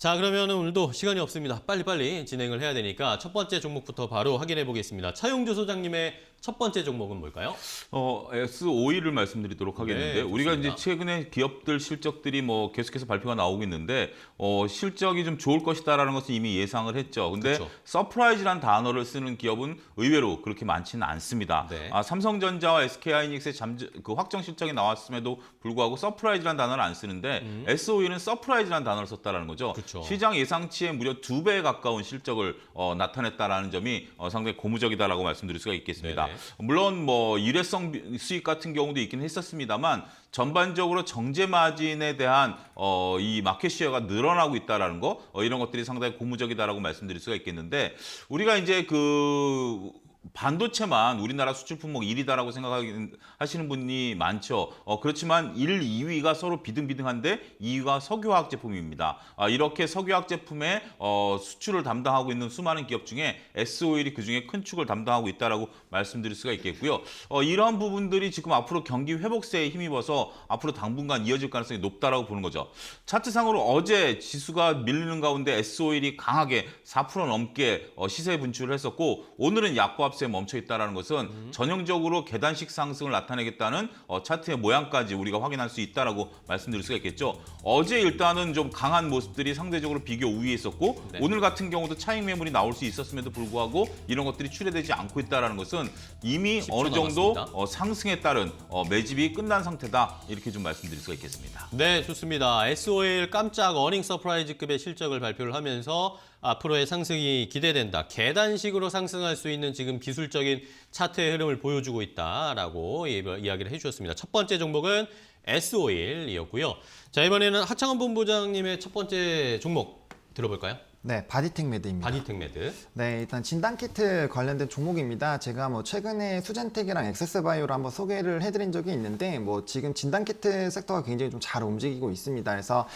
자, 그러면 오늘도 시간이 없습니다. 빨리빨리 진행을 해야 되니까 첫 번째 종목부터 바로 확인해 보겠습니다. 차용주 소장님의 첫 번째 종목은 뭘까요? S-OI를 말씀드리도록 하겠는데 네, 우리가 좋습니다. 이제 최근에 기업들 실적들이 뭐 계속해서 발표가 나오고 있는데 실적이 좀 좋을 것이다라는 것은 이미 예상을 했죠. 근데 그렇죠. 서프라이즈란 단어를 쓰는 기업은 의외로 그렇게 많지는 않습니다. 네. 삼성전자와 SK하이닉스의 그 확정 실적이 나왔음에도 불구하고 서프라이즈란 단어를 안 쓰는데 S-OI는 서프라이즈란 단어를 썼다라는 거죠. 그렇죠. 시장 예상치에 무려 2배에 가까운 실적을 나타냈다라는 점이 상당히 고무적이다라고 말씀드릴 수가 있겠습니다. 네네. 물론 뭐 일회성 수익 같은 경우도 있긴 했었습니다만 전반적으로 정제 마진에 대한 이 마켓 시어가 늘어나고 있다라는 거 이런 것들이 상당히 고무적이다라고 말씀드릴 수가 있겠는데 우리가 이제 그 반도체만 우리나라 수출 품목 1위다라고 생각하시는 분이 많죠. 그렇지만 1, 2위가 서로 비등비등한데 2위가 석유화학 제품입니다. 이렇게 석유화학 제품의 수출을 담당하고 있는 수많은 기업 중에 S-OIL이 그중에 큰 축을 담당하고 있다라고 말씀드릴 수가 있겠고요. 이러한 부분들이 지금 앞으로 경기 회복세에 힘입어서 앞으로 당분간 이어질 가능성이 높다라고 보는 거죠. 차트상으로 어제 지수가 밀리는 가운데 S-OIL이 강하게 4% 넘게 시세 분출을 했었고 오늘은 약보합 에 멈춰 있다는 것은 전형적으로 계단식 상승을 나타내겠다는 차트의 모양까지 우리가 확인할 수 있다라고 말씀드릴 수가 있겠죠. 어제 일단은 좀 강한 모습들이 상대적으로 비교 우위에 있었고 네. 오늘 같은 경우도 차익 매물이 나올 수 있었음에도 불구하고 이런 것들이 출회되지 않고 있다는 것은 이미 10초 어느 정도 남았습니다. 상승에 따른 매집이 끝난 상태다 이렇게 좀 말씀드릴 수가 있겠습니다. 네, 좋습니다. S-OIL 깜짝 어닝 서프라이즈급의 실적을 발표를 하면서 앞으로의 상승이 기대된다. 계단식으로 상승할 수 있는 지금 기술적인 차트의 흐름을 보여주고 있다라고 이야기를 해주셨습니다. 첫 번째 종목은 S-OIL이었고요. 자, 이번에는 하창원 본부장님의 첫 번째 종목 들어볼까요? 네, 바디텍 매드입니다. 바디텍 매드. 네, 일단 진단키트 관련된 종목입니다. 제가 뭐 최근에 수젠텍이랑 엑세스바이오를 한번 소개를 해드린 적이 있는데 뭐 지금 진단키트 섹터가 굉장히 좀 잘 움직이고 있습니다. 그래서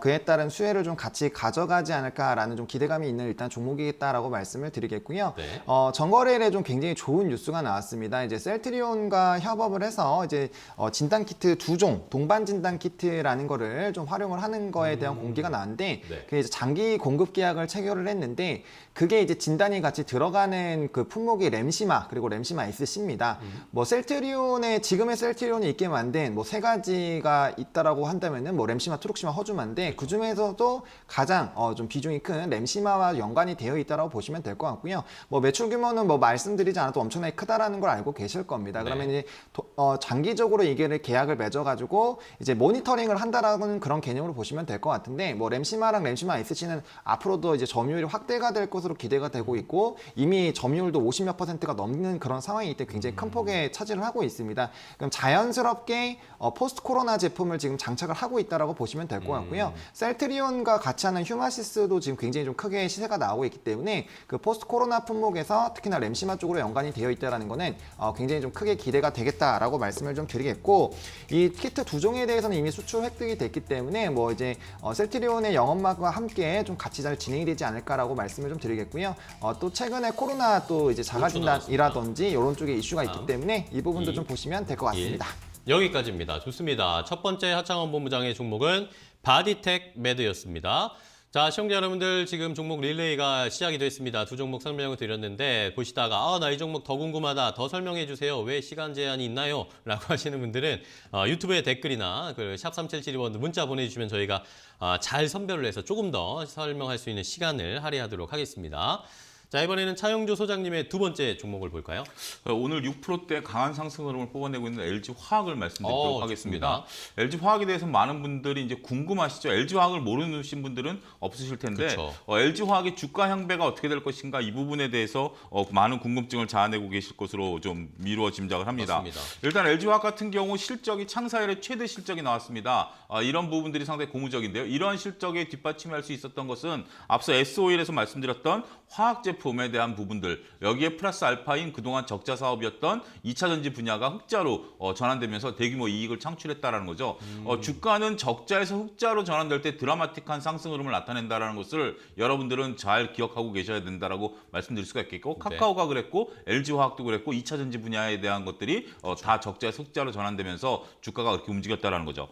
그에 따른 수혜를 좀 같이 가져가지 않을까라는 좀 기대감이 있는 일단 종목이겠다라고 말씀을 드리겠고요. 네. 전거래일에 좀 굉장히 좋은 뉴스가 나왔습니다. 이제 셀트리온과 협업을 해서 이제 진단키트 2종 동반 진단키트라는 거를 좀 활용을 하는 거에 대한 공개가 나왔는데 네. 그게 이제 장기 공급 계약을 체결을 했는데 그게 이제 진단이 같이 들어가는 그 품목이 램시마 그리고 램시마 SC입니다. 뭐 셀트리온의 지금의 셀트리온이 있게 만든 뭐 세 가지가 있다라고 한다면은 뭐 램시마, 트룩시마, 허주마인데 그 중에서도 가장 좀 비중이 큰 램시마와 연관이 되어 있다라고 보시면 될 것 같고요. 뭐 매출 규모는 뭐 말씀드리지 않아도 엄청나게 크다라는 걸 알고 계실 겁니다. 네. 그러면 이제 장기적으로 이게 계약을 맺어가지고 이제 모니터링을 한다라는 그런 개념으로 보시면 될 것 같은데 뭐 램시마랑 램시마 SC는 앞으로도 이제 점유율이 확대가 될 것으로 기대가 되고 있고 이미 점유율도 50몇 %가 넘는 그런 상황이기 때문에 굉장히 큰 폭의 차지를 하고 있습니다. 그럼 자연스럽게 포스트 코로나 제품을 지금 장착을 하고 있다라고 보시면 될 것 같고요. 셀트리온과 같이 하는 휴마시스도 지금 굉장히 좀 크게 시세가 나오고 있기 때문에 그 포스트 코로나 품목에서 특히나 램시마 쪽으로 연관이 되어 있다라는 거는 굉장히 좀 크게 기대가 되겠다라고 말씀을 좀 드리겠고 이 키트 2종에 대해서는 이미 수출 획득이 됐기 때문에 뭐 이제 셀트리온의 영업마크와 함께 좀 같이 잘 진행이 되지 않을까라고 말씀을 좀 드리겠고요. 또 최근에 코로나 또 이제 자가진단이라든지 이런 쪽에 이슈가 있기 때문에 이 부분도 좀 보시면 될 것 같습니다. 여기까지입니다. 좋습니다. 첫 번째 하창원 본부장의 종목은 바디텍 매드였습니다. 자, 시청자 여러분들 지금 종목 릴레이가 시작이 됐습니다. 두 종목 설명을 드렸는데 보시다가 나 이 종목 더 궁금하다. 더 설명해 주세요. 왜 시간 제한이 있나요? 라고 하시는 분들은 유튜브에 댓글이나 그 샵3772번 문자 보내주시면 저희가 잘 선별을 해서 조금 더 설명할 수 있는 시간을 할애하도록 하겠습니다. 자, 이번에는 차용조 소장님의 두 번째 종목을 볼까요? 오늘 6%대 강한 상승 흐름을 뽑아내고 있는 LG화학을 말씀드리도록 하겠습니다. 좋습니다. LG화학에 대해서 많은 분들이 이제 궁금하시죠. LG화학을 모르신 분들은 없으실 텐데 그쵸. LG화학의 주가 향배가 어떻게 될 것인가 이 부분에 대해서 많은 궁금증을 자아내고 계실 것으로 좀 미루어 짐작을 합니다. 맞습니다. 일단 LG화학 같은 경우 실적이 창사 이래 최대 실적이 나왔습니다. 이런 부분들이 상당히 고무적인데요. 이러한 실적에 뒷받침할 수 있었던 것은 앞서 S-OIL에서 말씀드렸던 화학 제품 제품에 대한 부분들 여기에 플러스 알파인 그동안 적자 사업이었던 2차 전지 분야가 흑자로 전환되면서 대규모 이익을 창출했다라는 거죠. 주가는 적자에서 흑자로 전환될 때 드라마틱한 상승 흐름을 나타낸다라는 것을 여러분들은 잘 기억하고 계셔야 된다라고 말씀드릴 수가 있겠고 카카오가 그랬고 LG화학도 그랬고 2차 전지 분야에 대한 것들이 다 적자에서 흑자로 전환되면서 주가가 그렇게 움직였다라는 거죠.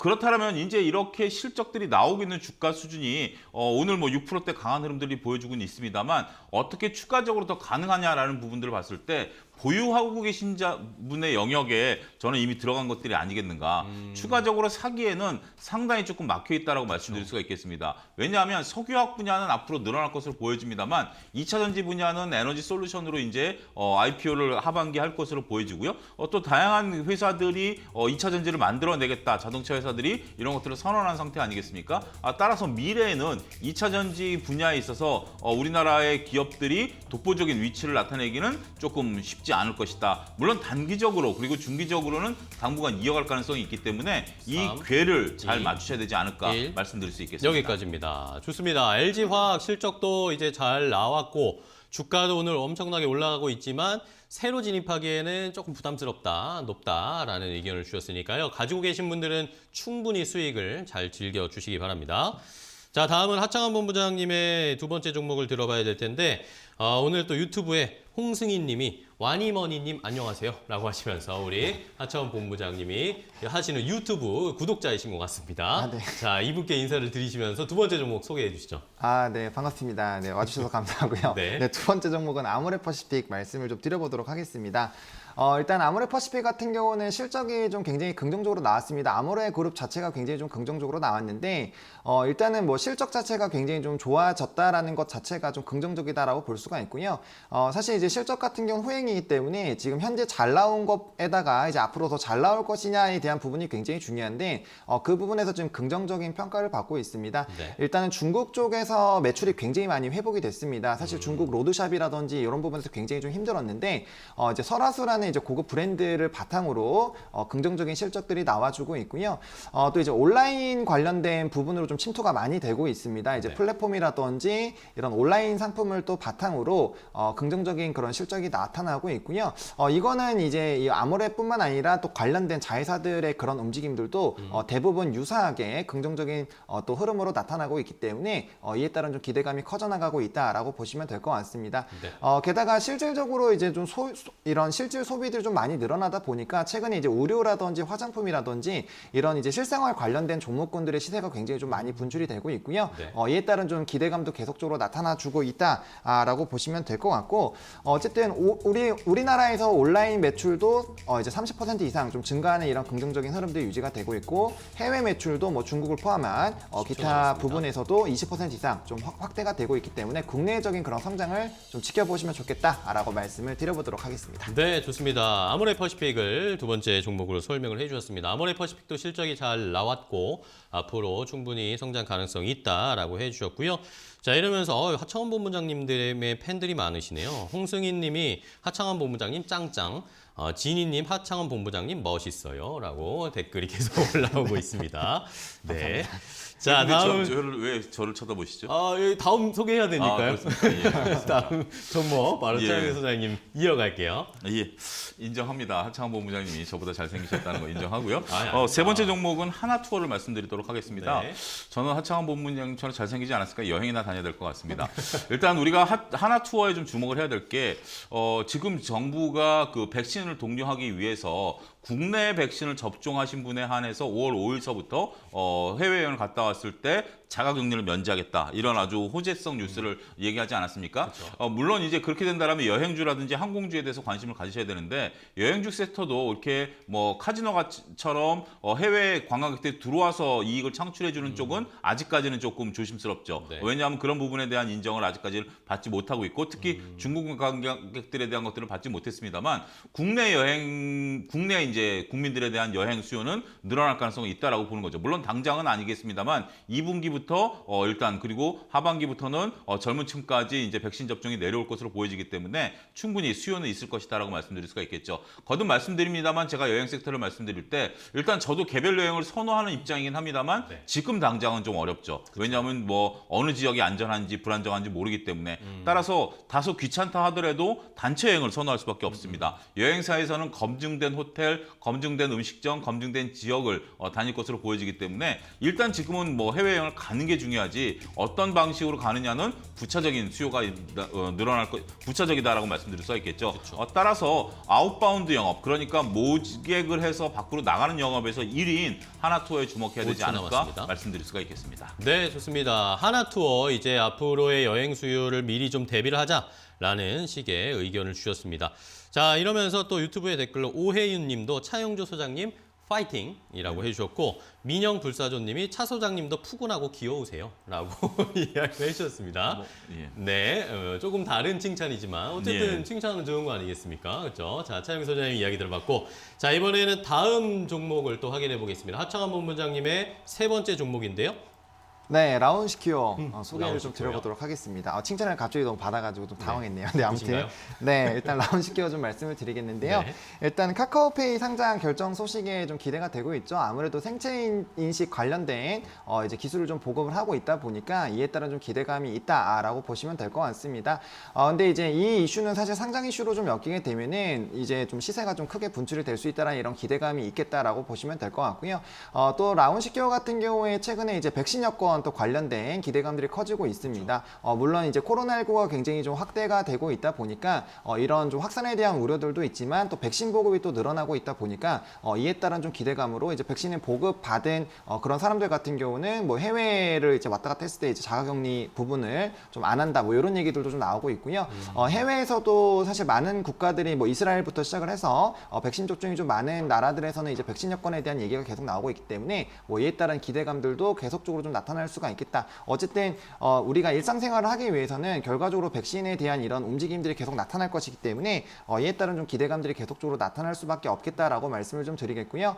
그렇다면 이제 이렇게 실적들이 나오고 있는 주가 수준이 오늘 뭐 6%대 강한 흐름들이 보여주고는 있습니다만 어떻게 추가적으로 더 가능하냐라는 부분들을 봤을 때 보유하고 계신 분의 영역에 저는 이미 들어간 것들이 아니겠는가. 추가적으로 사기에는 상당히 조금 막혀 있다라고 말씀드릴 수가 있겠습니다. 왜냐하면 석유화학 분야는 앞으로 늘어날 것으로 보여집니다만 2차 전지 분야는 에너지 솔루션으로 이제 IPO를 하반기 할 것으로 보여지고요. 또 다양한 회사들이 2차 전지를 만들어내겠다. 자동차 회사들이 이런 것들을 선언한 상태 아니겠습니까? 따라서 미래에는 2차 전지 분야에 있어서 우리나라의 기업들이 독보적인 위치를 나타내기는 조금 쉽지 않을 것이다. 물론 단기적으로 그리고 중기적으로는 당분간 이어갈 가능성이 있기 때문에 이 3, 궤를 잘 2, 맞추셔야 되지 않을까 1. 말씀드릴 수 있겠습니다. 여기까지입니다. 좋습니다. LG화학 실적도 이제 잘 나왔고 주가도 오늘 엄청나게 올라가고 있지만 새로 진입하기에는 조금 부담스럽다, 높다라는 의견을 주셨으니까요. 가지고 계신 분들은 충분히 수익을 잘 즐겨주시기 바랍니다. 자, 다음은 하창원 본부장님의 두 번째 종목을 들어봐야 될 텐데 오늘 또 유튜브에 홍승인 님이 와니머니님 안녕하세요 라고 하시면서 우리 하창원 본부장님이 하시는 유튜브 구독자이신 것 같습니다. 네. 자, 이분께 인사를 드리시면서 두 번째 종목 소개해 주시죠. 네, 반갑습니다. 네, 와주셔서 감사하고요. 네. 네, 두 번째 종목은 아모레퍼시픽 말씀을 좀 드려보도록 하겠습니다. 일단 아모레퍼시픽 같은 경우는 실적이 좀 굉장히 긍정적으로 나왔습니다. 아모레 그룹 자체가 굉장히 좀 긍정적으로 나왔는데 일단은 뭐 실적 자체가 굉장히 좀 좋아졌다라는 것 자체가 좀 긍정적이다라고 볼 수가 있고요. 사실 이제 실적 같은 경우는 후행이기 때문에 지금 현재 잘 나온 것에다가 이제 앞으로 더 잘 나올 것이냐에 대한 부분이 굉장히 중요한데 그 부분에서 지금 긍정적인 평가를 받고 있습니다. 네. 일단은 중국 쪽에서 매출이 굉장히 많이 회복이 됐습니다. 사실 중국 로드샵이라든지 이런 부분에서 굉장히 좀 힘들었는데 이제 설화수라는 이제 고급 브랜드를 바탕으로 긍정적인 실적들이 나와주고 있고요. 또 이제 온라인 관련된 부분으로 좀 침투가 많이 되고 있습니다. 이제 네. 플랫폼이라든지 이런 온라인 상품을 또 바탕으로 긍정적인 그런 실적이 나타나고 있고요. 이거는 이제 이 아모레뿐만 아니라 또 관련된 자회사들의 그런 움직임들도 대부분 유사하게 긍정적인 또 흐름으로 나타나고 있기 때문에 이에 따른 좀 기대감이 커져나가고 있다라고 보시면 될 것 같습니다. 네. 게다가 실질적으로 이제 좀 이런 실질 소비들이 좀 많이 늘어나다 보니까 최근에 이제 의료라든지 화장품이라든지 이런 이제 실생활 관련된 종목군들의 시세가 굉장히 좀 많이 분출이 되고 있고요. 네. 이에 따른 좀 기대감도 계속적으로 나타나주고 있다라고 보시면 될 것 같고 어쨌든 우리나라에서 온라인 매출도 이제 30% 이상 좀 증가하는 이런 긍정적인 흐름들이 유지가 되고 있고 해외 매출도 뭐 중국을 포함한 기타 나왔습니다. 부분에서도 20% 이상 좀 확대가 되고 있기 때문에 국내적인 그런 성장을 좀 지켜보시면 좋겠다라고 말씀을 드려보도록 하겠습니다. 네, 좋습니다. 아모레퍼시픽을 두 번째 종목으로 설명을 해주셨습니다. 아모레퍼시픽도 실적이 잘 나왔고 앞으로 충분히 성장 가능성이 있다라고 해주셨고요. 자, 이러면서 하창원 본부장님들의 팬들이 많으시네요. 홍승인 님이 하창원 본부장님 짱짱, 지니님 하창원 본부장님 멋있어요 라고 댓글이 계속 올라오고 있습니다. 네. 자, 근데 다음. 왜 저를 쳐다보시죠? 여기 다음 소개해야 되니까요. 그렇습니다. 다음 종목 바로 예. 최영희 소장님 이어갈게요. 예, 인정합니다. 하창원 본부장님이 저보다 잘생기셨다는 거 인정하고요. 아닙니다. 세 번째 종목은 하나투어를 말씀드리도록 하겠습니다. 네. 저는 하창원 본부장님처럼 잘생기지 않았을까 여행이나 다녀야 될 것 같습니다. 일단 우리가 하나투어에 좀 주목을 해야 될 게 지금 정부가 그 백신을 독려하기 위해서 국내 백신을 접종하신 분에 한해서 5월 5일서부터 해외여행을 갔다 왔을 때 자가격리를 면제하겠다. 이런 아주 호재성 뉴스를 얘기하지 않았습니까? 그렇죠. 물론 이제 그렇게 된다면 여행주라든지 항공주에 대해서 관심을 가지셔야 되는데 여행주 섹터도 이렇게 뭐 카지노처럼 해외 관광객들이 들어와서 이익을 창출해주는 쪽은 아직까지는 조금 조심스럽죠. 네. 왜냐하면 그런 부분에 대한 인정을 아직까지 받지 못하고 있고 특히 중국 관광객들에 대한 것들을 받지 못했습니다만 국내에 이제 국민들에 대한 여행 수요는 늘어날 가능성이 있다라고 보는 거죠. 물론 당장은 아니겠습니다만 2분기부터 일단 그리고 하반기부터는 젊은 층까지 이제 백신 접종이 내려올 것으로 보여지기 때문에 충분히 수요는 있을 것이다라고 말씀드릴 수가 있겠죠. 거듭 말씀드립니다만 제가 여행 섹터를 말씀드릴 때 일단 저도 개별 여행을 선호하는 입장이긴 합니다만 지금 당장은 좀 어렵죠. 왜냐하면 뭐 어느 지역이 안전한지 불안정한지 모르기 때문에 따라서 다소 귀찮다 하더라도 단체 여행을 선호할 수밖에 없습니다. 여행사에서는 검증된 호텔, 검증된 음식점, 검증된 지역을 다닐 것으로 보여지기 때문에 일단 지금은 뭐 해외여행을 가는 게 중요하지 어떤 방식으로 가느냐는 부차적인 수요가 늘어날 부차적이다라고 말씀드릴 수가 있겠죠. 따라서 아웃바운드 영업, 그러니까 모객을 해서 밖으로 나가는 영업에서 1위인 하나투어에 주목해야 되지 5초 않을까 남았습니다. 말씀드릴 수가 있겠습니다. 네, 좋습니다. 하나투어 이제 앞으로의 여행 수요를 미리 좀 대비를 하자라는 식의 의견을 주셨습니다. 자, 이러면서 또 유튜브에 댓글로 오혜윤 님도 차영조 소장님 파이팅이라고 해주셨고 민영불사조님이 차 소장님도 푸근하고 귀여우세요 라고 이야기를 해주셨습니다. 예. 네, 조금 다른 칭찬이지만 어쨌든 예. 칭찬은 좋은 거 아니겠습니까? 그렇죠? 자, 차영조 소장님 이야기 들어봤고 자, 이번에는 다음 종목을 또 확인해 보겠습니다. 하창환 본부장님의 세 번째 종목인데요. 네, 라운시큐어 소개를 좀 라운시큐어요? 드려보도록 하겠습니다. 칭찬을 갑자기 너무 받아가지고 좀 당황했네요. 네, 아무튼 그러신가요? 네, 일단 라운시큐어 좀 말씀을 드리겠는데요. 네. 일단 카카오페이 상장 결정 소식에 좀 기대가 되고 있죠. 아무래도 생체 인식 관련된 이제 기술을 좀 보급을 하고 있다 보니까 이에 따른 좀 기대감이 있다라고 보시면 될 것 같습니다. 근데 이제 이 이슈는 사실 상장 이슈로 좀 엮이게 되면은 이제 좀 시세가 좀 크게 분출이 될 수 있다라는 이런 기대감이 있겠다라고 보시면 될 것 같고요. 또 라운시큐어 같은 경우에 최근에 이제 백신 여권 또 관련된 기대감들이 커지고 있습니다. 물론 이제 코로나19가 굉장히 좀 확대가 되고 있다 보니까 이런 좀 확산에 대한 우려들도 있지만 또 백신 보급이 또 늘어나고 있다 보니까 이에 따른 좀 기대감으로 이제 백신을 보급받은 그런 사람들 같은 경우는 뭐 해외를 이제 왔다 갔다 했을 때 이제 자가격리 부분을 좀 안 한다 뭐 이런 얘기들도 좀 나오고 있고요. 해외에서도 사실 많은 국가들이 뭐 이스라엘부터 시작을 해서 백신 접종이 좀 많은 나라들에서는 이제 백신 여건에 대한 얘기가 계속 나오고 있기 때문에 뭐 이에 따른 기대감들도 계속적으로 좀 나타날 수가 있겠다. 어쨌든 우리가 일상생활을 하기 위해서는 결과적으로 백신에 대한 이런 움직임들이 계속 나타날 것이기 때문에 이에 따른 좀 기대감들이 계속적으로 나타날 수밖에 없겠다라고 말씀을 좀 드리겠고요.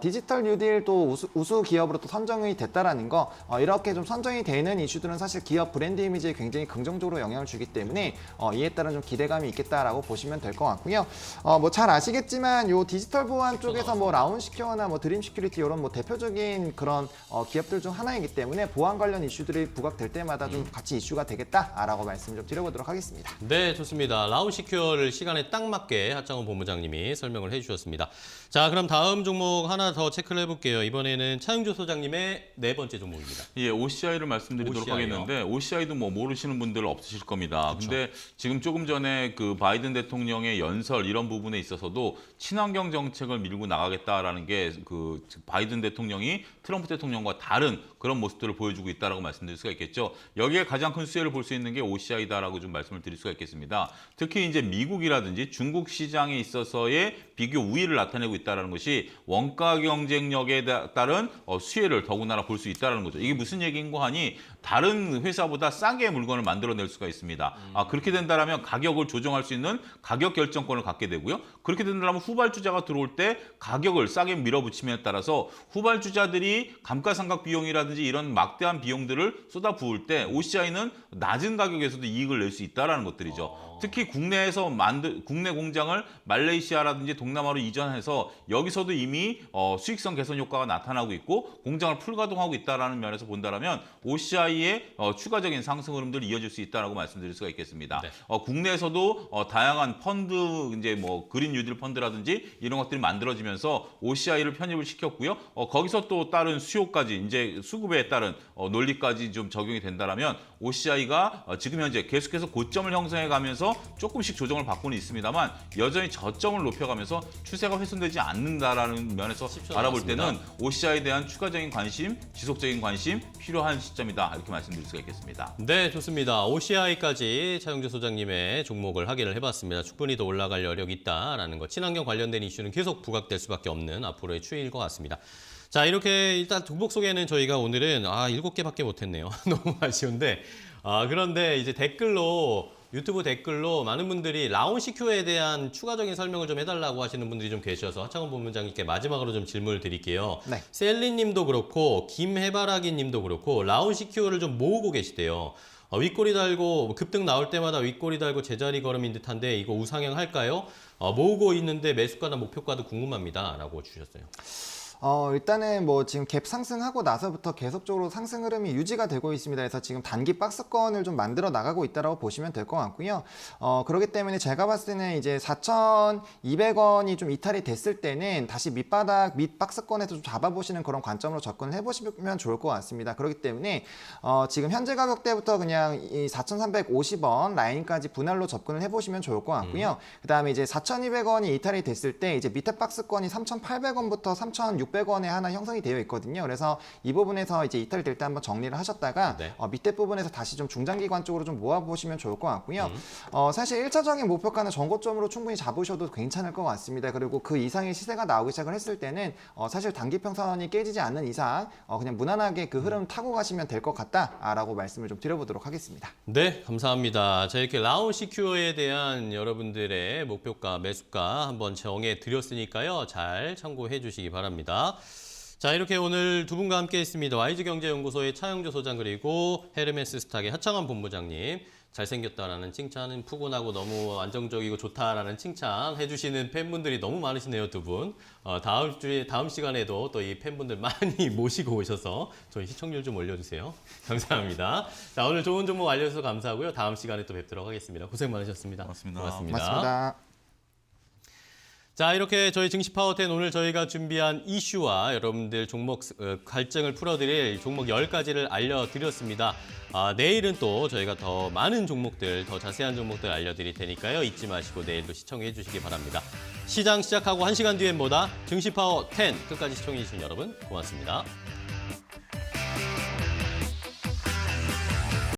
디지털 뉴딜 또 우수 기업으로 또 선정이 됐다라는 거 이렇게 좀 선정이 되는 이슈들은 사실 기업 브랜드 이미지에 굉장히 긍정적으로 영향을 주기 때문에 이에 따른 좀 기대감이 있겠다라고 보시면 될 것 같고요. 뭐 잘 아시겠지만 요 디지털 보안 쪽에서 뭐 라운시큐어나 뭐 드림 시큐리티 이런 뭐 대표적인 그런 기업들 중 하나이기 때문에 보안 관련 이슈들이 부각될 때마다 좀 같이 이슈가 되겠다라고 말씀 좀 드려보도록 하겠습니다. 네, 좋습니다. 라운시큐어를 시간에 딱 맞게 하창훈 본부장님이 설명을 해주셨습니다. 자, 그럼 다음 종목 하나 더 체크를 해볼게요. 이번에는 차영조 소장님의 네 번째 종목입니다. 예, OCI를 말씀드리도록 OCI 요? 하겠는데 OCI도 뭐 모르시는 분들 없으실 겁니다. 근데 지금 조금 전에 그 바이든 대통령의 연설 이런 부분에 있어서도 친환경 정책을 밀고 나가겠다라는 게 그 바이든 대통령이 트럼프 대통령과 다른 그런 모습들을 보여주고 있다라고 말씀드릴 수가 있겠죠. 여기에 가장 큰 수혜를 볼 수 있는 게 OCI다라고 좀 말씀을 드릴 수가 있겠습니다. 특히 이제 미국이라든지 중국 시장에 있어서의 비교 우위를 나타내고 있다는 것이 원가 경쟁력에 따른 수혜를 더군다나 볼 수 있다는 거죠. 이게 무슨 얘기인고 하니 다른 회사보다 싸게 물건을 만들어낼 수가 있습니다. 그렇게 된다면 가격을 조정할 수 있는 가격 결정권을 갖게 되고요. 그렇게 된다면 후발주자가 들어올 때 가격을 싸게 밀어붙임에 따라서 후발주자들이 감가상각 비용이라든지 이런 막대한 비용들을 쏟아부을 때 OCI는 낮은 가격에서도 이익을 낼 수 있다는 것들이죠. 특히 국내에서 국내 공장을 말레이시아라든지 동남아로 이전해서 여기서도 이미 수익성 개선 효과가 나타나고 있고 공장을 풀가동하고 있다는 면에서 본다면 OCI의 추가적인 상승 흐름들이 이어질 수 있다고 말씀드릴 수가 있겠습니다. 네. 국내에서도 다양한 펀드 이제 뭐 그린 뉴딜 펀드라든지 이런 것들이 만들어지면서 OCI를 편입을 시켰고요. 거기서 또 다른 수요까지 이제 수급에 따른 논리까지 좀 적용이 된다면 OCI가 지금 현재 계속해서 고점을 형성해 가면서 조금씩 조정을 받고는 있습니다만 여전히 저점을 높여가면서 추세가 훼손되지 않는다라는 면에서 바라볼 때는 OCI에 대한 추가적인 관심, 지속적인 관심 필요한 시점이다 이렇게 말씀드릴 수가 있겠습니다. 네, 좋습니다. OCI까지 차영조 소장님의 종목을 확인을 해봤습니다. 충분히 더 올라갈 여력이 있다라는 것. 친환경 관련된 이슈는 계속 부각될 수밖에 없는 앞으로의 추이일 것 같습니다. 자, 이렇게 일단 종목 소개는 저희가 오늘은 7개밖에 못했네요. 너무 아쉬운데. 그런데 이제 댓글로 유튜브 댓글로 많은 분들이 라온시큐에 대한 추가적인 설명을 좀 해달라고 하시는 분들이 좀 계셔서 하창원 본부장님께 마지막으로 좀 질문을 드릴게요. 네. 셀리님도 그렇고 김해바라기님도 그렇고 라온시큐를 좀 모으고 계시대요. 윗꼬리 달고 급등 나올 때마다 윗꼬리 달고 제자리 걸음인 듯한데 이거 우상향 할까요? 모으고 있는데 매수가나 목표가도 궁금합니다. 라고 주셨어요. 일단은 뭐 지금 갭 상승하고 나서부터 계속적으로 상승 흐름이 유지가 되고 있습니다. 그래서 지금 단기 박스권을 좀 만들어 나가고 있다라고 보시면 될 것 같고요. 그렇기 때문에 제가 봤을 때는 이제 4,200원이 좀 이탈이 됐을 때는 다시 밑바닥, 밑 박스권에서 좀 잡아보시는 그런 관점으로 접근을 해보시면 좋을 것 같습니다. 그렇기 때문에 지금 현재 가격대부터 그냥 이 4,350원 라인까지 분할로 접근을 해보시면 좋을 것 같고요. 그 다음에 이제 4,200원이 이탈이 됐을 때 이제 밑에 박스권이 3,800원부터 3,600원에 하나 형성이 되어 있거든요. 그래서 이 부분에서 이제 이탈이 될 때 한번 정리를 하셨다가 네. 밑에 부분에서 다시 좀 중장기관 쪽으로 좀 모아보시면 좋을 것 같고요. 사실 1차적인 목표가는 전고점으로 충분히 잡으셔도 괜찮을 것 같습니다. 그리고 그 이상의 시세가 나오기 시작을 했을 때는 사실 단기평선이 깨지지 않는 이상 그냥 무난하게 그 흐름 타고 가시면 될 것 같다라고 말씀을 좀 드려보도록 하겠습니다. 네, 감사합니다. 자, 이렇게 라온시큐어에 대한 여러분들의 목표가, 매수가 한번 정해 드렸으니까요. 잘 참고해 주시기 바랍니다. 자, 이렇게 오늘 두 분과 함께 했습니다. YG경제연구소의 차영조 소장 그리고 헤르메스 스탁의 하창원 본부장님. 잘생겼다라는 칭찬은 푸근하고 너무 안정적이고 좋다라는 칭찬 해주시는 팬분들이 너무 많으시네요, 두 분. 다음 시간에도 또 이 팬분들 많이 모시고 오셔서 저희 시청률 좀 올려주세요. 감사합니다. 자, 오늘 좋은 정보 알려주셔서 감사하고요. 다음 시간에 또 뵙도록 하겠습니다. 고생 많으셨습니다. 고맙습니다. 고맙습니다. 자, 이렇게 저희 증시 파워10 오늘 저희가 준비한 이슈와 여러분들 종목 갈증을 풀어드릴 종목 10가지를 알려드렸습니다. 내일은 또 저희가 더 많은 종목들, 더 자세한 종목들 알려드릴 테니까요. 잊지 마시고 내일도 시청해 주시기 바랍니다. 시장 시작하고 1시간 뒤엔 뭐다? 증시 파워10 끝까지 시청해 주신 여러분 고맙습니다.